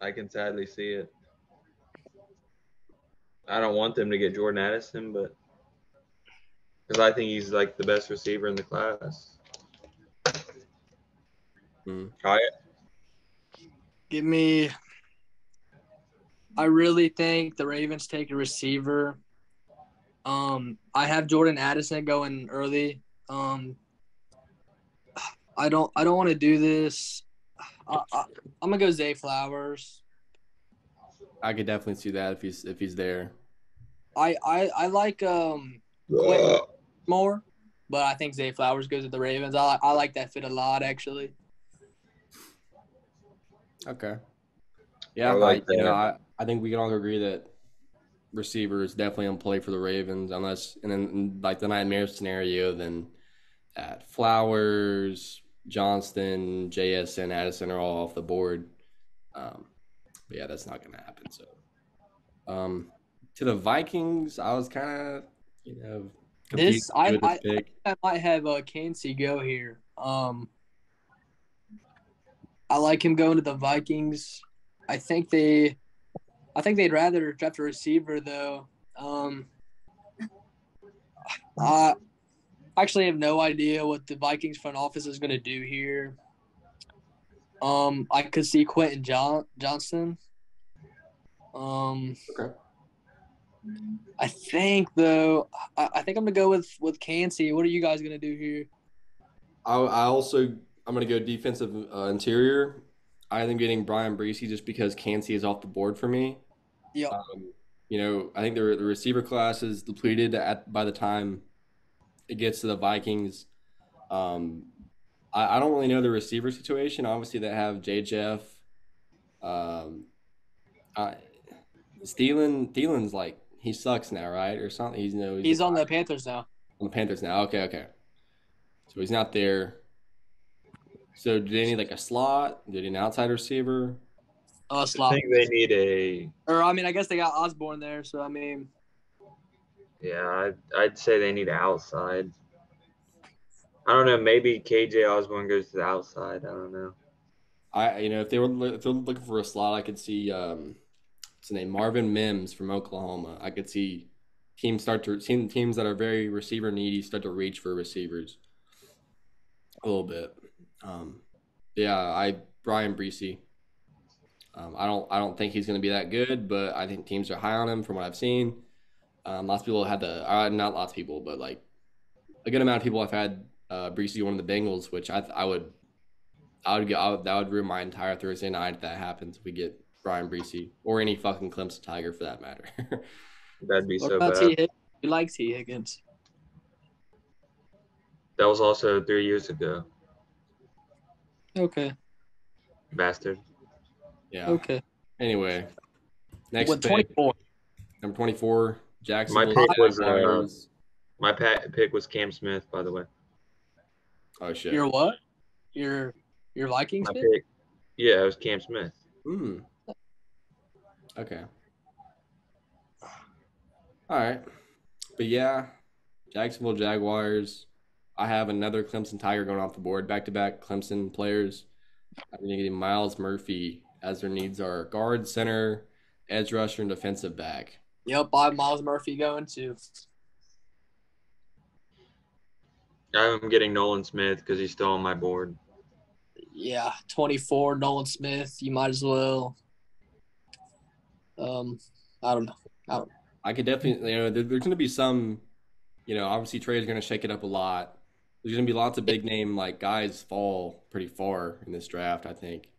I can sadly see it. I don't want them to get Jordan Addison, but because I think he's the best receiver in the class. Hyatt? Give me. I really think the Ravens take a receiver. I have Jordan Addison going early. I don't want to do this. I'm gonna go Zay Flowers. I could definitely see that if he's there. I like Quentin more, but I think Zay Flowers goes with the Ravens. I like that fit a lot actually. Okay. Yeah, I think we can all agree that receiver is definitely on play for the Ravens, unless and then like the nightmare scenario, then at Flowers, Johnston, JSN, Addison are all off the board. But yeah, that's not going to happen. So, to the Vikings, I was kind of, confused with this pick. I might have Kansey go here. I like him going to the Vikings. I think they'd rather draft a receiver though. I actually have no idea what the Vikings front office is going to do here. I could see Quentin Johnston. Okay. I think though, I think I'm gonna go with Kansey. What are you guys gonna do here? I'm gonna go defensive interior. I think getting Brian Breesy just because Kansey is off the board for me. Yep. I think the receiver class is depleted by the time it gets to the Vikings. I don't really know the receiver situation. Obviously, they have J. Jeff. Thielen's like he sucks now, right, or something. He's on the Panthers now. On the Panthers now. Okay. So he's not there. So do they need like a slot? Do they need an outside receiver? Slot. I think they need I guess they got Osborne there. So yeah, I'd say they need outside. I don't know. Maybe KJ Osborne goes to the outside. I don't know. If they're looking for a slot, I could see what's his name, Marvin Mims from Oklahoma. I could see teams that are very receiver needy start to reach for receivers a little bit. Brian Breesy. I don't think he's going to be that good, but I think teams are high on him from what I've seen. Lots of people had not lots of people, but like a good amount of people have had Breesy one of the Bengals, which that would ruin my entire Thursday night if that happens. If we get Brian Breesy or any fucking Clemson Tiger for that matter. That'd be what so about bad. T. Higgins? You like T. Higgins? That was also 3 years ago. Okay. Bastard. Yeah. Okay. Anyway, next With pick, 24. number 24, Jackson. My pick was Cam Smith, by the way. Oh shit. Your what? Your Vikings My pick? pick. Yeah, it was Cam Smith. Okay. All right. But yeah, Jacksonville Jaguars. I have another Clemson Tiger going off the board. Back-to-back Clemson players. I'm getting Miles Murphy as their needs are guard, center, edge rusher, and defensive back. Yep, I have Miles Murphy going too. I'm getting Nolan Smith because he's still on my board. Yeah, 24, Nolan Smith. You might as well. I don't know. I could definitely, there's going to be some, obviously Trey's going to shake it up a lot. There's going to be lots of big name like guys fall pretty far in this draft, I think.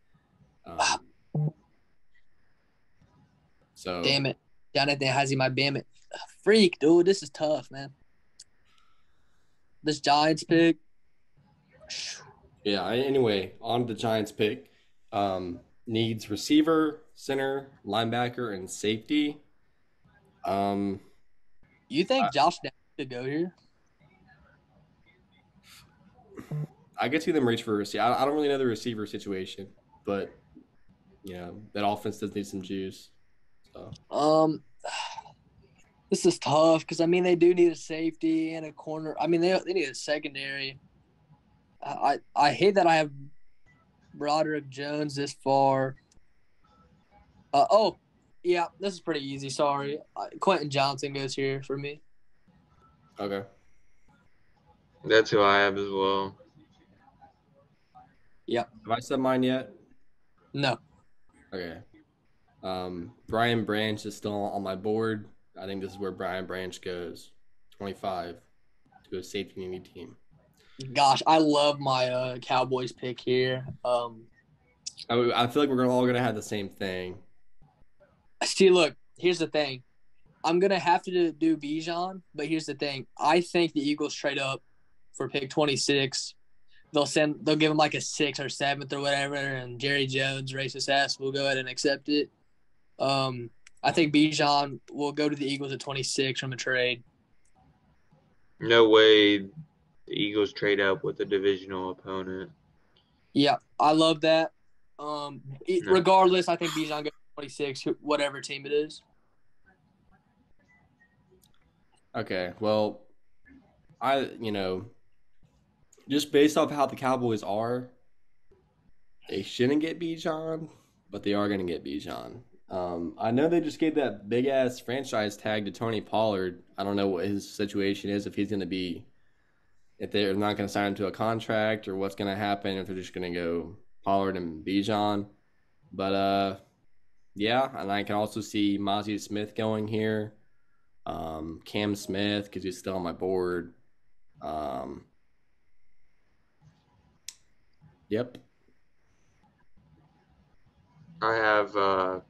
So damn it, Jonathan Hazy, my damn it, freak, dude. This is tough, man. This Giants pick. Yeah. Anyway, on to the Giants pick. Needs receiver, center, linebacker, and safety. You think Josh Downs could go here? I could see them reach for a receiver. I don't really know the receiver situation, but that offense does need some juice. So. This is tough because they do need a safety and a corner. They need a secondary. I hate that I have Broderick Jones this far. Yeah, this is pretty easy. Sorry, Quentin Johnson goes here for me. Okay. That's who I have as well. Yep. Have I said mine yet? No. Okay. Brian Branch is still on my board. I think this is where Brian Branch goes. 25 to a safety needy team. Gosh, I love my Cowboys pick here. I feel like we're all going to have the same thing. See, look, here's the thing. I'm going to have to do Bijan, but here's the thing. I think the Eagles trade up for pick 26. They'll give him like a 6th or 7th or whatever, and Jerry Jones, racist ass, will go ahead and accept it. I think Bijan will go to the Eagles at 26 from a trade. No way the Eagles trade up with a divisional opponent. Yeah, I love that. Regardless, I think Bijan goes 26, whatever team it is. Okay, well, just based off how the Cowboys are, they shouldn't get Bijan, but they are going to get Bijan. I know they just gave that big-ass franchise tag to Tony Pollard. I don't know what his situation is, if he's going to be – if they're not going to sign him to a contract or what's going to happen, if they're just going to go Pollard and Bijan. But, yeah, and I can also see Mozzie Smith going here. Cam Smith, because he's still on my board. Yep. I have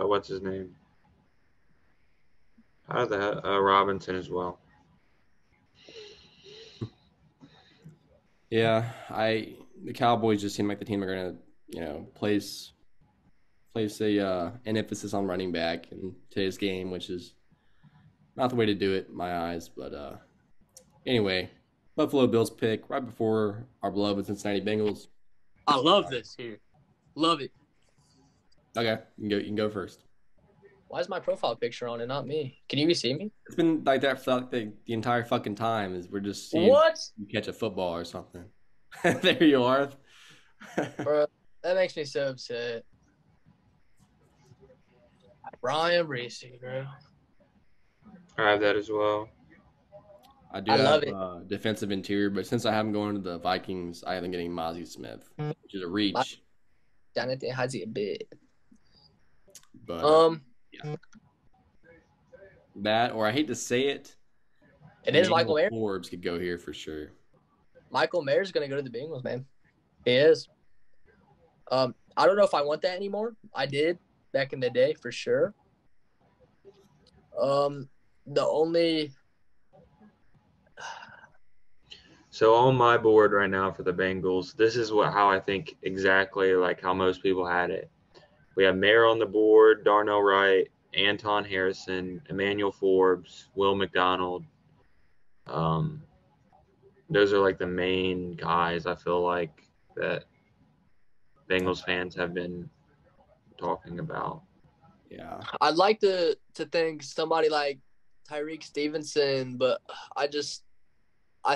what's his name? Robinson as well. Yeah, the Cowboys just seem like the team are gonna, place an emphasis on running back in today's game, which is not the way to do it in my eyes. But anyway, Buffalo Bills pick right before our beloved Cincinnati Bengals. I love this here. Love it. Okay, you can go first. Why is my profile picture on and not me? Can you see me? It's been like that for like the entire fucking time. Is we're just seeing What? you catch a football or something. There you are. Bro, that makes me so upset. Ryan Reese, bro. I have that as well. I love it. Defensive interior, but since I haven't gone to the Vikings, I haven't getting Mozzie Smith, which is a reach. Jonathan has it a bit. But yeah. That, or I hate to say it, it is Michael Mayer. Forbes could go here for sure. Michael Mayer's going to go to the Bengals, man. He is. I don't know if I want that anymore. I did back in the day for sure. The only. So on my board right now for the Bengals, this is how I think exactly like how most people had it. We have Mayer on the board, Darnell Wright, Anton Harrison, Emmanuel Forbes, Will McDonald. Those are like the main guys I feel like that Bengals fans have been talking about. Yeah. I'd like to think somebody like Tyreek Stevenson, but I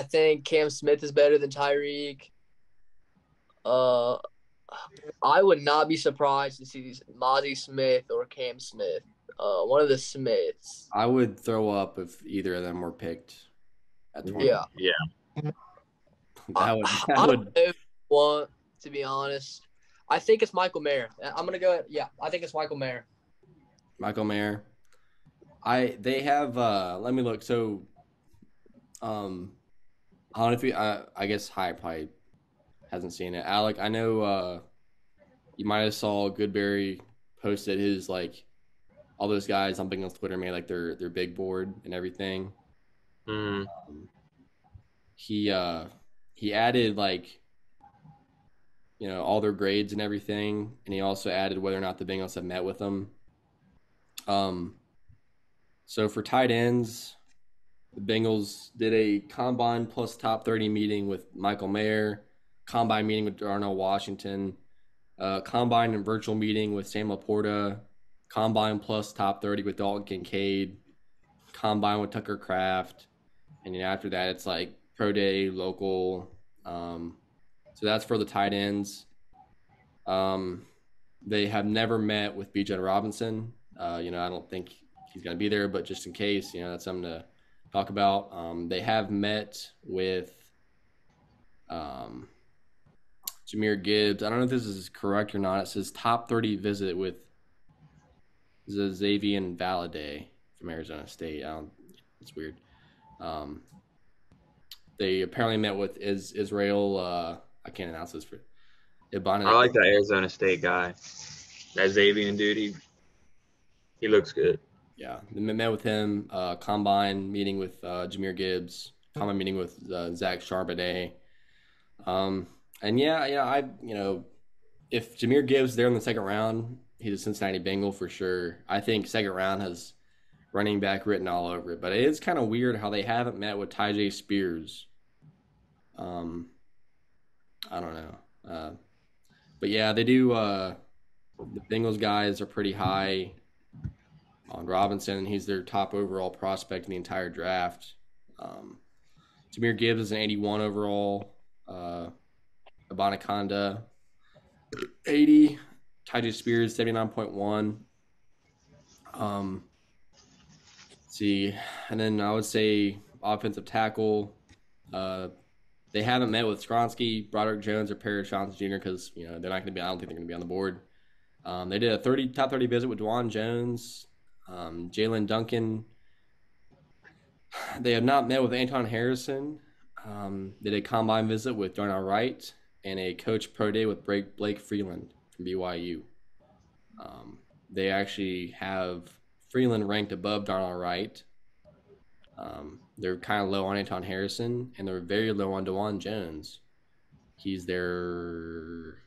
think Cam Smith is better than Tyreek. I would not be surprised to see Mozzie Smith or Cam Smith. One of the Smiths. I would throw up if either of them were picked at 20. Yeah. I don't know want, to be honest. I think it's Michael Mayer. I'm gonna go. Yeah, I think it's Michael Mayer. Michael Mayer. They have. Let me look. So, I don't know if you. I guess Hyatt probably hasn't seen it. Alec, I know. You might have saw Goodberry posted his like all those guys on Bengals Twitter made like their big board and everything. Mm. He added like all their grades and everything, and he also added whether or not the Bengals have met with them. So for tight ends, the Bengals did a combine plus top 30 meeting with Michael Mayer, combine meeting with Darnell Washington, combine and virtual meeting with Sam Laporta, combine plus top 30 with Dalton Kincaid, combine with Tucker Kraft, and then after that it's like pro day, local. So that's for the tight ends. They have never met with Bijan Robinson. I don't think he's going to be there, but just in case, that's something to talk about. They have met with Jahmyr Gibbs. I don't know if this is correct or not. It says top 30 visit with Xavier Valade from Arizona State. It's weird. They apparently met with Israel. I can't announce this for Ibana. I like that Arizona State guy. That Xavier dude, he looks good. Yeah, they met with him. Combine meeting with Jahmyr Gibbs. Combine meeting with Zach Charbonnet. And if Jahmyr Gibbs there in the second round, he's a Cincinnati Bengal for sure. I think second round has running back written all over it. But it is kind of weird how they haven't met with Tyjae Spears. I don't know. But yeah, they do. The Bengals guys are pretty high on Robinson. He's their top overall prospect in the entire draft. Jahmyr Gibbs is an 81 overall. Abanaconda, 80. Tyjae Spears, 79.1. Let's see. And then I would say offensive tackle. They haven't met with Skronsky, Broderick Jones, or Paris Johnson Jr. because they're not going to be. I don't think they're going to be on the board. They did a top 30 visit with Dwan Jones, Jalen Duncan. They have not met with Anton Harrison. They did a combine visit with Darnell Wright and a coach pro day with Blake Freeland from BYU. They actually have Freeland ranked above Darnell Wright. They're kind of low on Anton Harrison, and they're very low on Dwan Jones. He's their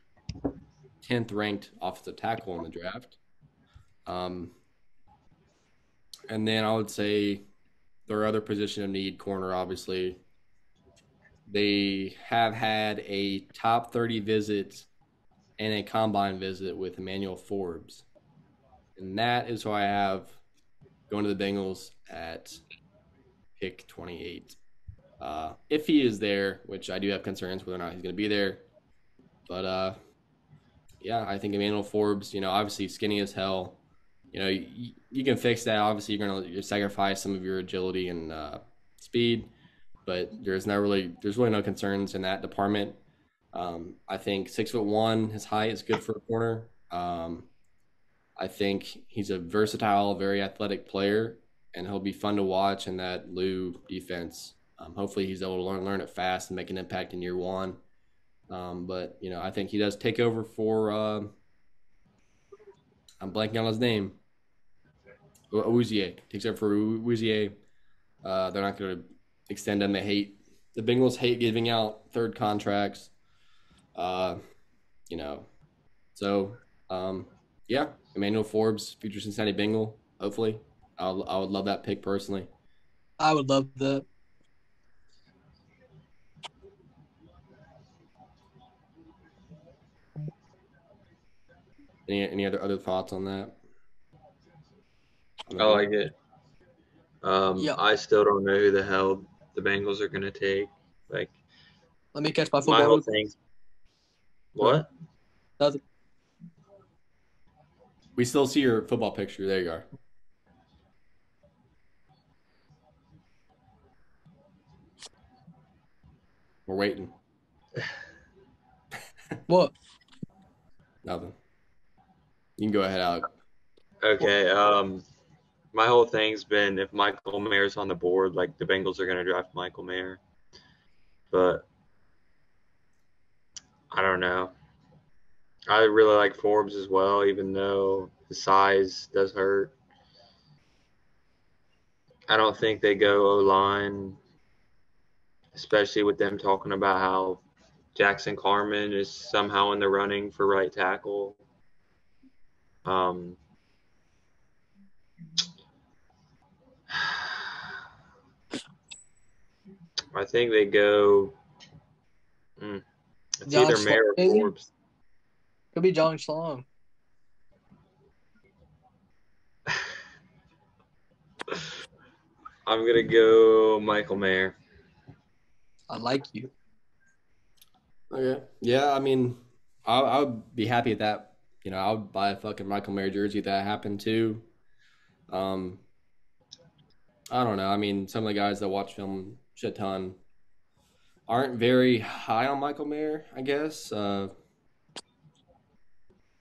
10th ranked offensive tackle in the draft. And then I would say their other position of need, corner, obviously. They have had a top 30 visit and a combine visit with Emmanuel Forbes. And that is who I have going to the Bengals at pick 28. If he is there, which I do have concerns whether or not he's going to be there. But, yeah, I think Emmanuel Forbes, obviously skinny as hell. You can fix that. Obviously, you're going to sacrifice some of your agility and speed. But there's really no concerns in that department. I think 6'1", his height is good for a corner. I think he's a versatile, very athletic player, and he'll be fun to watch in that Lou defense. Hopefully, he's able to learn it fast and make an impact in year one. But I think he does take over for. I'm blanking on his name. Awuzie takes over for Awuzie. They're not going to extend him. The Bengals hate giving out third contracts. So yeah, Emmanuel Forbes, future Cincinnati Bengal. Hopefully, I would love that pick personally. I would love that. Any other thoughts on that? I like it. I still don't know who the hell the Bengals are going to take. Like, let me catch my my football. whole thing. What? Nothing. We still see your football picture. There you are. We're waiting. What? Nothing. You can go ahead, Alec. Okay. My whole thing's been if Michael Mayer's on the board, like the Bengals are going to draft Michael Mayer. But I don't know. I really like Forbes as well, even though the size does hurt. I don't think they go O-line, especially with them talking about how Jackson Carman is somehow in the running for right tackle. I think they go. It's John either Mayer or Schlong. Forbes. Could be John Schlong. I'm gonna go Michael Mayer. I like you. Okay. Yeah, I mean, I would be happy at that. I would buy a fucking Michael Mayer jersey if that happened too. I don't know. I mean, some of the guys that watch film shit ton aren't very high on Michael Mayer, I guess. I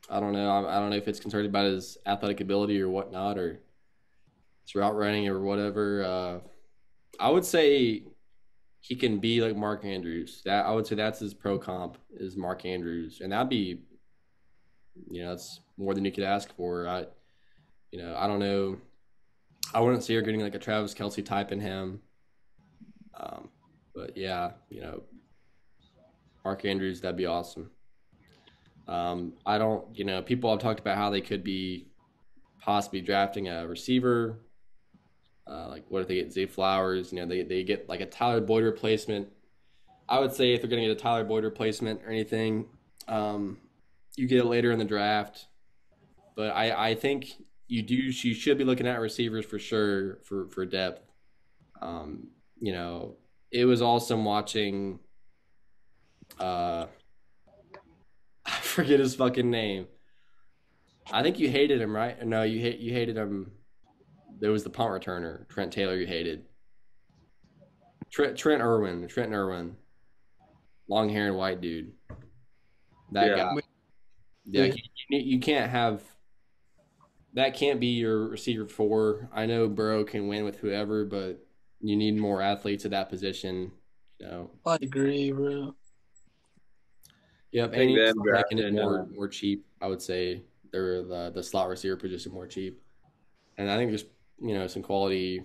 don't know. I don't know if it's concerned about his athletic ability or whatnot, or his route running or whatever. I would say he can be like Mark Andrews. That I would say that's his pro comp is Mark Andrews, and that'd be that's more than you could ask for. I don't know. I wouldn't see her getting like a Travis Kelsey type in him. But yeah, Mark Andrews, that'd be awesome. I don't, people have talked about how they could be possibly drafting a receiver. Like, what if they get Zay Flowers? They get like a Tyler Boyd replacement. I would say if they're going to get a Tyler Boyd replacement or anything, you get it later in the draft. But I think you should be looking at receivers for sure for depth. It was awesome watching. I forget his fucking name. I think you hated him, right? No, you hated him. There was the punt returner, Trent Taylor. You hated Trent Irwin, long hair and white dude. That guy. Yeah, you can't have that. Can't be your receiver four. I know Burrow can win with whoever, but you need more athletes at that position. I agree, bro. Yep, I think and them making it drafting, more cheap. I would say they're the slot receiver position more cheap, and I think just some quality.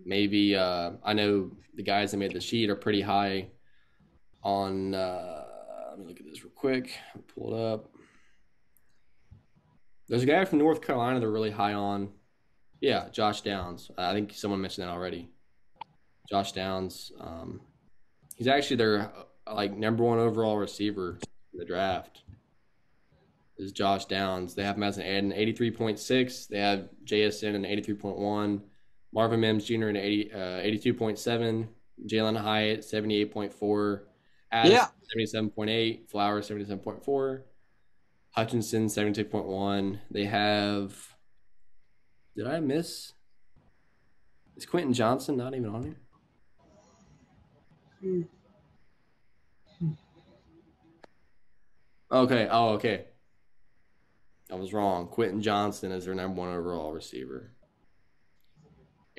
Maybe I know the guys that made the sheet are pretty high on. Let me look at this real quick. Pull it up. There's a guy from North Carolina they're really high on. Yeah, Josh Downs. I think someone mentioned that already. Josh Downs. He's actually their like number one overall receiver in the draft. Is Josh Downs. They have him as an 83.6. They have JSN an 83.1. Marvin Mims Jr. an 82.7. Jalen Hyatt 78.4. Addis 77.8. Flowers 77.4. Hutchinson 72.1. They have. Did I miss? Is Quentin Johnson not even on here? Okay. Oh, okay. I was wrong. Quentin Johnson is their number one overall receiver.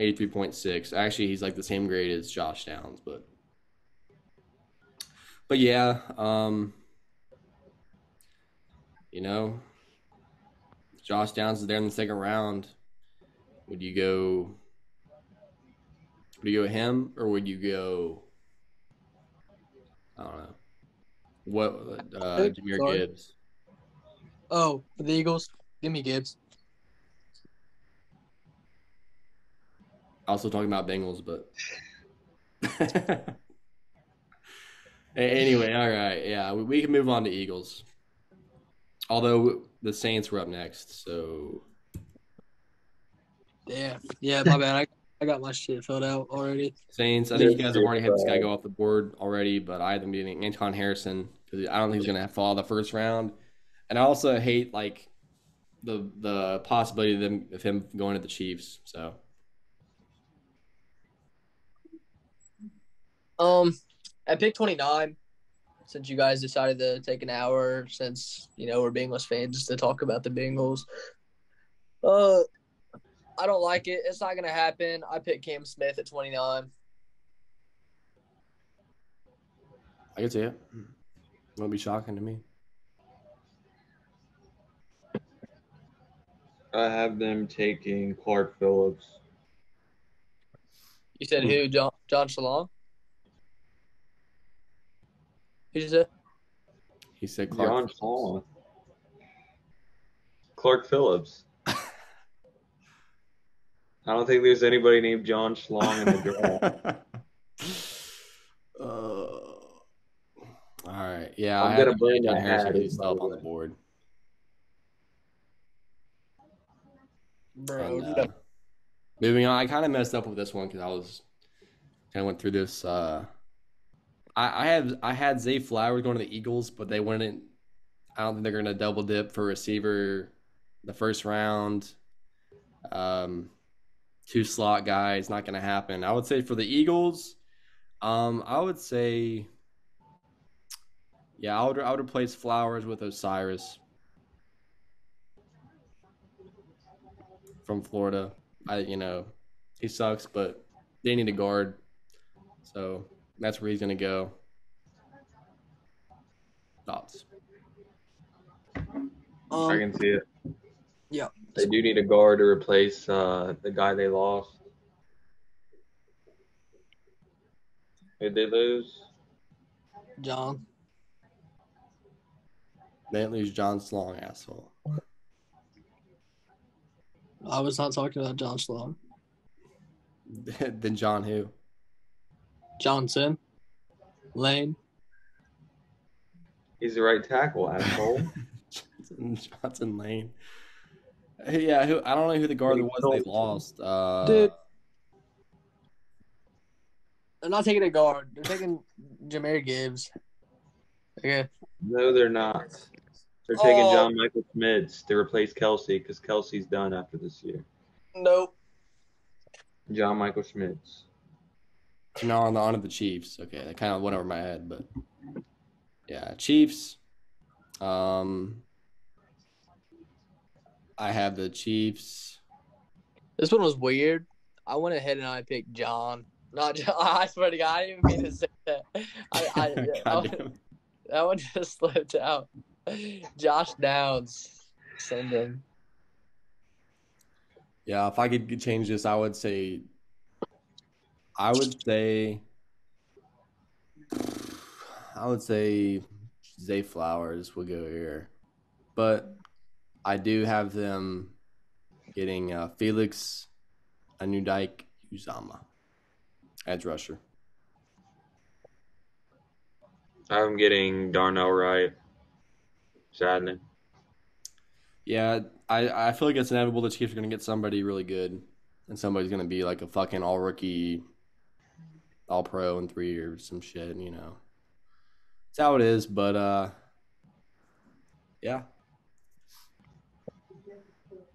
83.6. Actually, he's like the same grade as Josh Downs, but yeah, Josh Downs is there in the second round. Would you go him or would you go I don't know. What Jahmyr Gibbs? Oh, for the Eagles, give me Gibbs. Also talking about Bengals, but anyway, all right, yeah, we can move on to Eagles. Although the Saints were up next, so yeah, my bad. I got my shit filled out already. Saints. I think you guys have already had this guy go off the board already, but I had them being Anton Harrison because I don't think he's going to fall the first round, and I also hate like the possibility of him going to the Chiefs. So, at pick 29, since you guys decided to take an hour, since we're Bengals fans, to talk about the Bengals. I don't like it. It's not gonna happen. I picked Cam Smith at 29. I can see it. It won't be shocking to me. I have them taking Clark Phillips. You said who? John Shalom? Who you said? He said Clark. John Shalom. Clark Phillips. I don't think there's anybody named John Shalom in the draft. All right. Yeah, I'm I gonna had bring John my Harrison hat. himself on the board. Bro, And, moving on, I kind of messed up with this one because I was kind of went through this. I had Zay Flowers going to the Eagles, but they wouldn't. I don't think they're going to double dip for receiver the first round. Two slot guys, not going to happen. I would say for the Eagles, I would say, yeah, I would replace Flowers with Osiris from Florida. He sucks, but they need a guard. So that's where he's going to go. Thoughts? I can see it. Yeah. They do need a guard to replace the guy they lost. Who'd they lose? John. They didn't lose John Slong, asshole. I was not talking about John Sloan. Then John who? Johnson. Lane. He's the right tackle, asshole. Johnson Lane. Yeah, I don't know who the guard was they lost. Dude. They're not taking a guard. They're taking Jahmyr Gibbs. Okay. No, they're not. They're taking John Michael Schmitz to replace Kelsey because Kelsey's done after this year. Nope. John Michael Schmitz. So now on to the Chiefs. Okay, that kind of went over my head, but yeah, Chiefs. I have the Chiefs. This one was weird. I went ahead and I picked John. Not John. I swear to God, I didn't mean to say that. That one just slipped out. Josh Downs. Send him. Yeah, if I could change this, I would say Zay Flowers will go here. But I do have them getting Felix Anudike-Uzomah, edge rusher. I'm getting Darnell Wright. Saddening. Yeah, I feel like it's inevitable the Chiefs are going to get somebody really good, and somebody's going to be like a fucking all-rookie, all-pro in 3 years, some shit, you know. That's how it is, but yeah.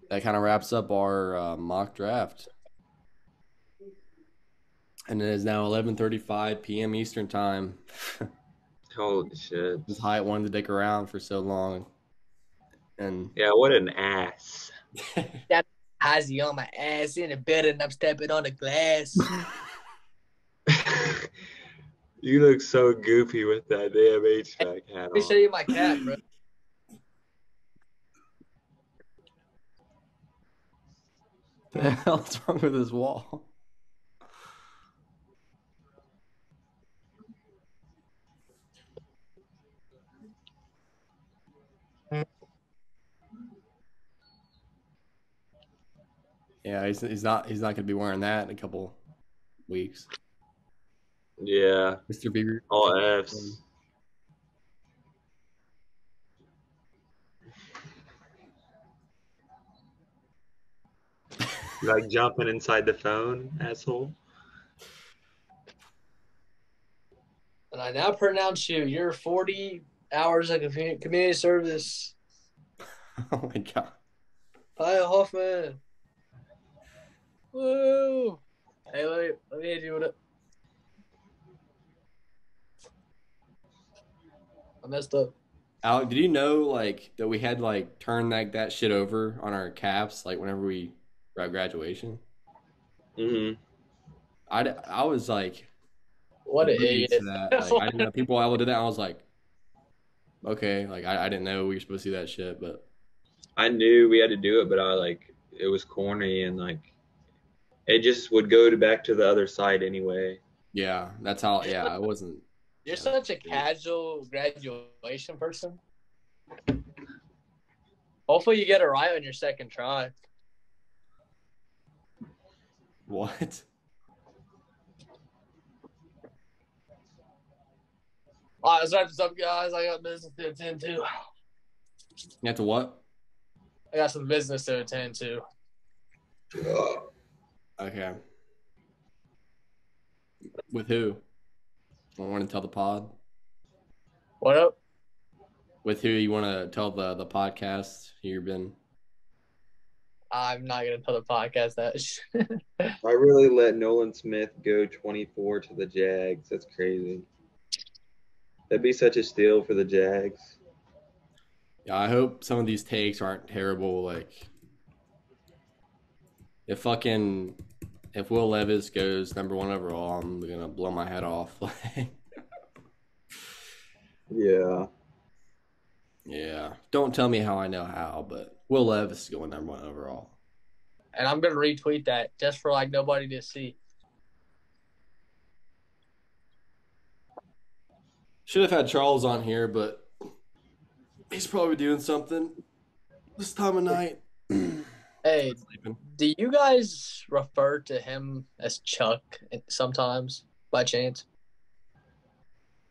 That kind of wraps up our mock draft. And it is now 11:35 p.m. Eastern time. Holy shit. This Hyatt wanted to dick around for so long. And yeah, what an ass. That Ozzy on my ass in the bed and I'm stepping on the glass. You look so goofy with that damn HVAC hat on. Let me show you my cap, bro. What the hell's wrong with this wall? Yeah, he's not going to be wearing that in a couple weeks. Yeah. Mr. Bieber. All F's. Like jumping inside the phone, asshole. And I now pronounce you. You're 40 hours of community service. Oh my God. Hi, Hoffman. Woo! Hey, let me hit you with it. I messed up. Alec, did you know like that we had to like turn that shit over on our caps like whenever we were at graduation? Mm-hmm. I was like, What an oblivious idiot. to that. Like, I didn't know people all did that. I was like, okay, like I didn't know we were supposed to do that shit, but I knew we had to do it, but it was corny and like it just would go back to the other side anyway. yeah, that's how. Yeah, I wasn't. You're such a casual graduation person. Hopefully you get it right on your second try. What? All right, let's wrap this up, guys. I got business to attend to. You have to what? I got some business to attend to. Okay. With who? I want to tell the pod. What up? With who you want to tell the podcast you've been? I'm not going to tell the podcast that. I really let Nolan Smith go 24 to the Jags. That's crazy. That'd be such a steal for the Jags. Yeah, I hope some of these takes aren't terrible. Like, if if Will Levis goes number 1 overall, I'm gonna blow my head off. Yeah. Yeah. Don't tell me how I know how, but Will Levis is going number 1 overall. And I'm gonna retweet that just for like nobody to see. Should have had Charles on here, but he's probably doing something this time of night. Hey, Sleeping. do you guys refer to him as Chuck sometimes by chance?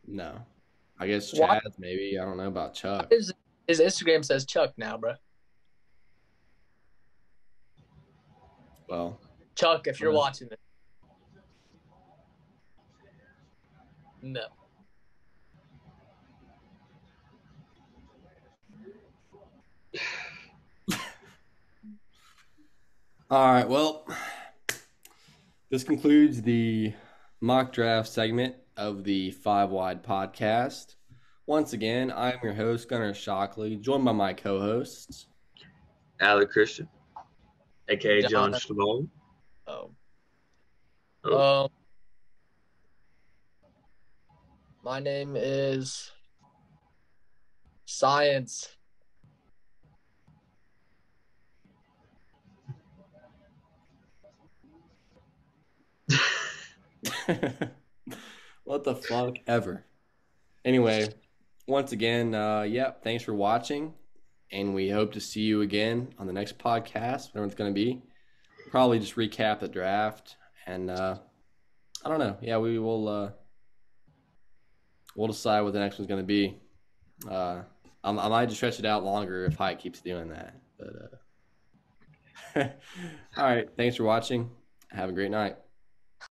No. I guess Why? Chaz, maybe. I don't know about Chuck. His Instagram says Chuck now, bro. Well, Chuck, if you're Yeah. watching this. No. all right. Well, this concludes the mock draft segment of the 5 Wide podcast. Once again, I'm your host, Gunnar Shockley, joined by my co-hosts. Alec Christian. AKA John John. Stallone. Oh. My name is Science. What the fuck ever. Anyway, once again, thanks for watching, and we hope to see you again on the next podcast, whatever it's going to be. Probably just recap the draft, and I don't know. Yeah, we will. We'll decide what the next one's going to be. I might just stretch it out longer if Hyatt keeps doing that. But all right, thanks for watching. Have a great night.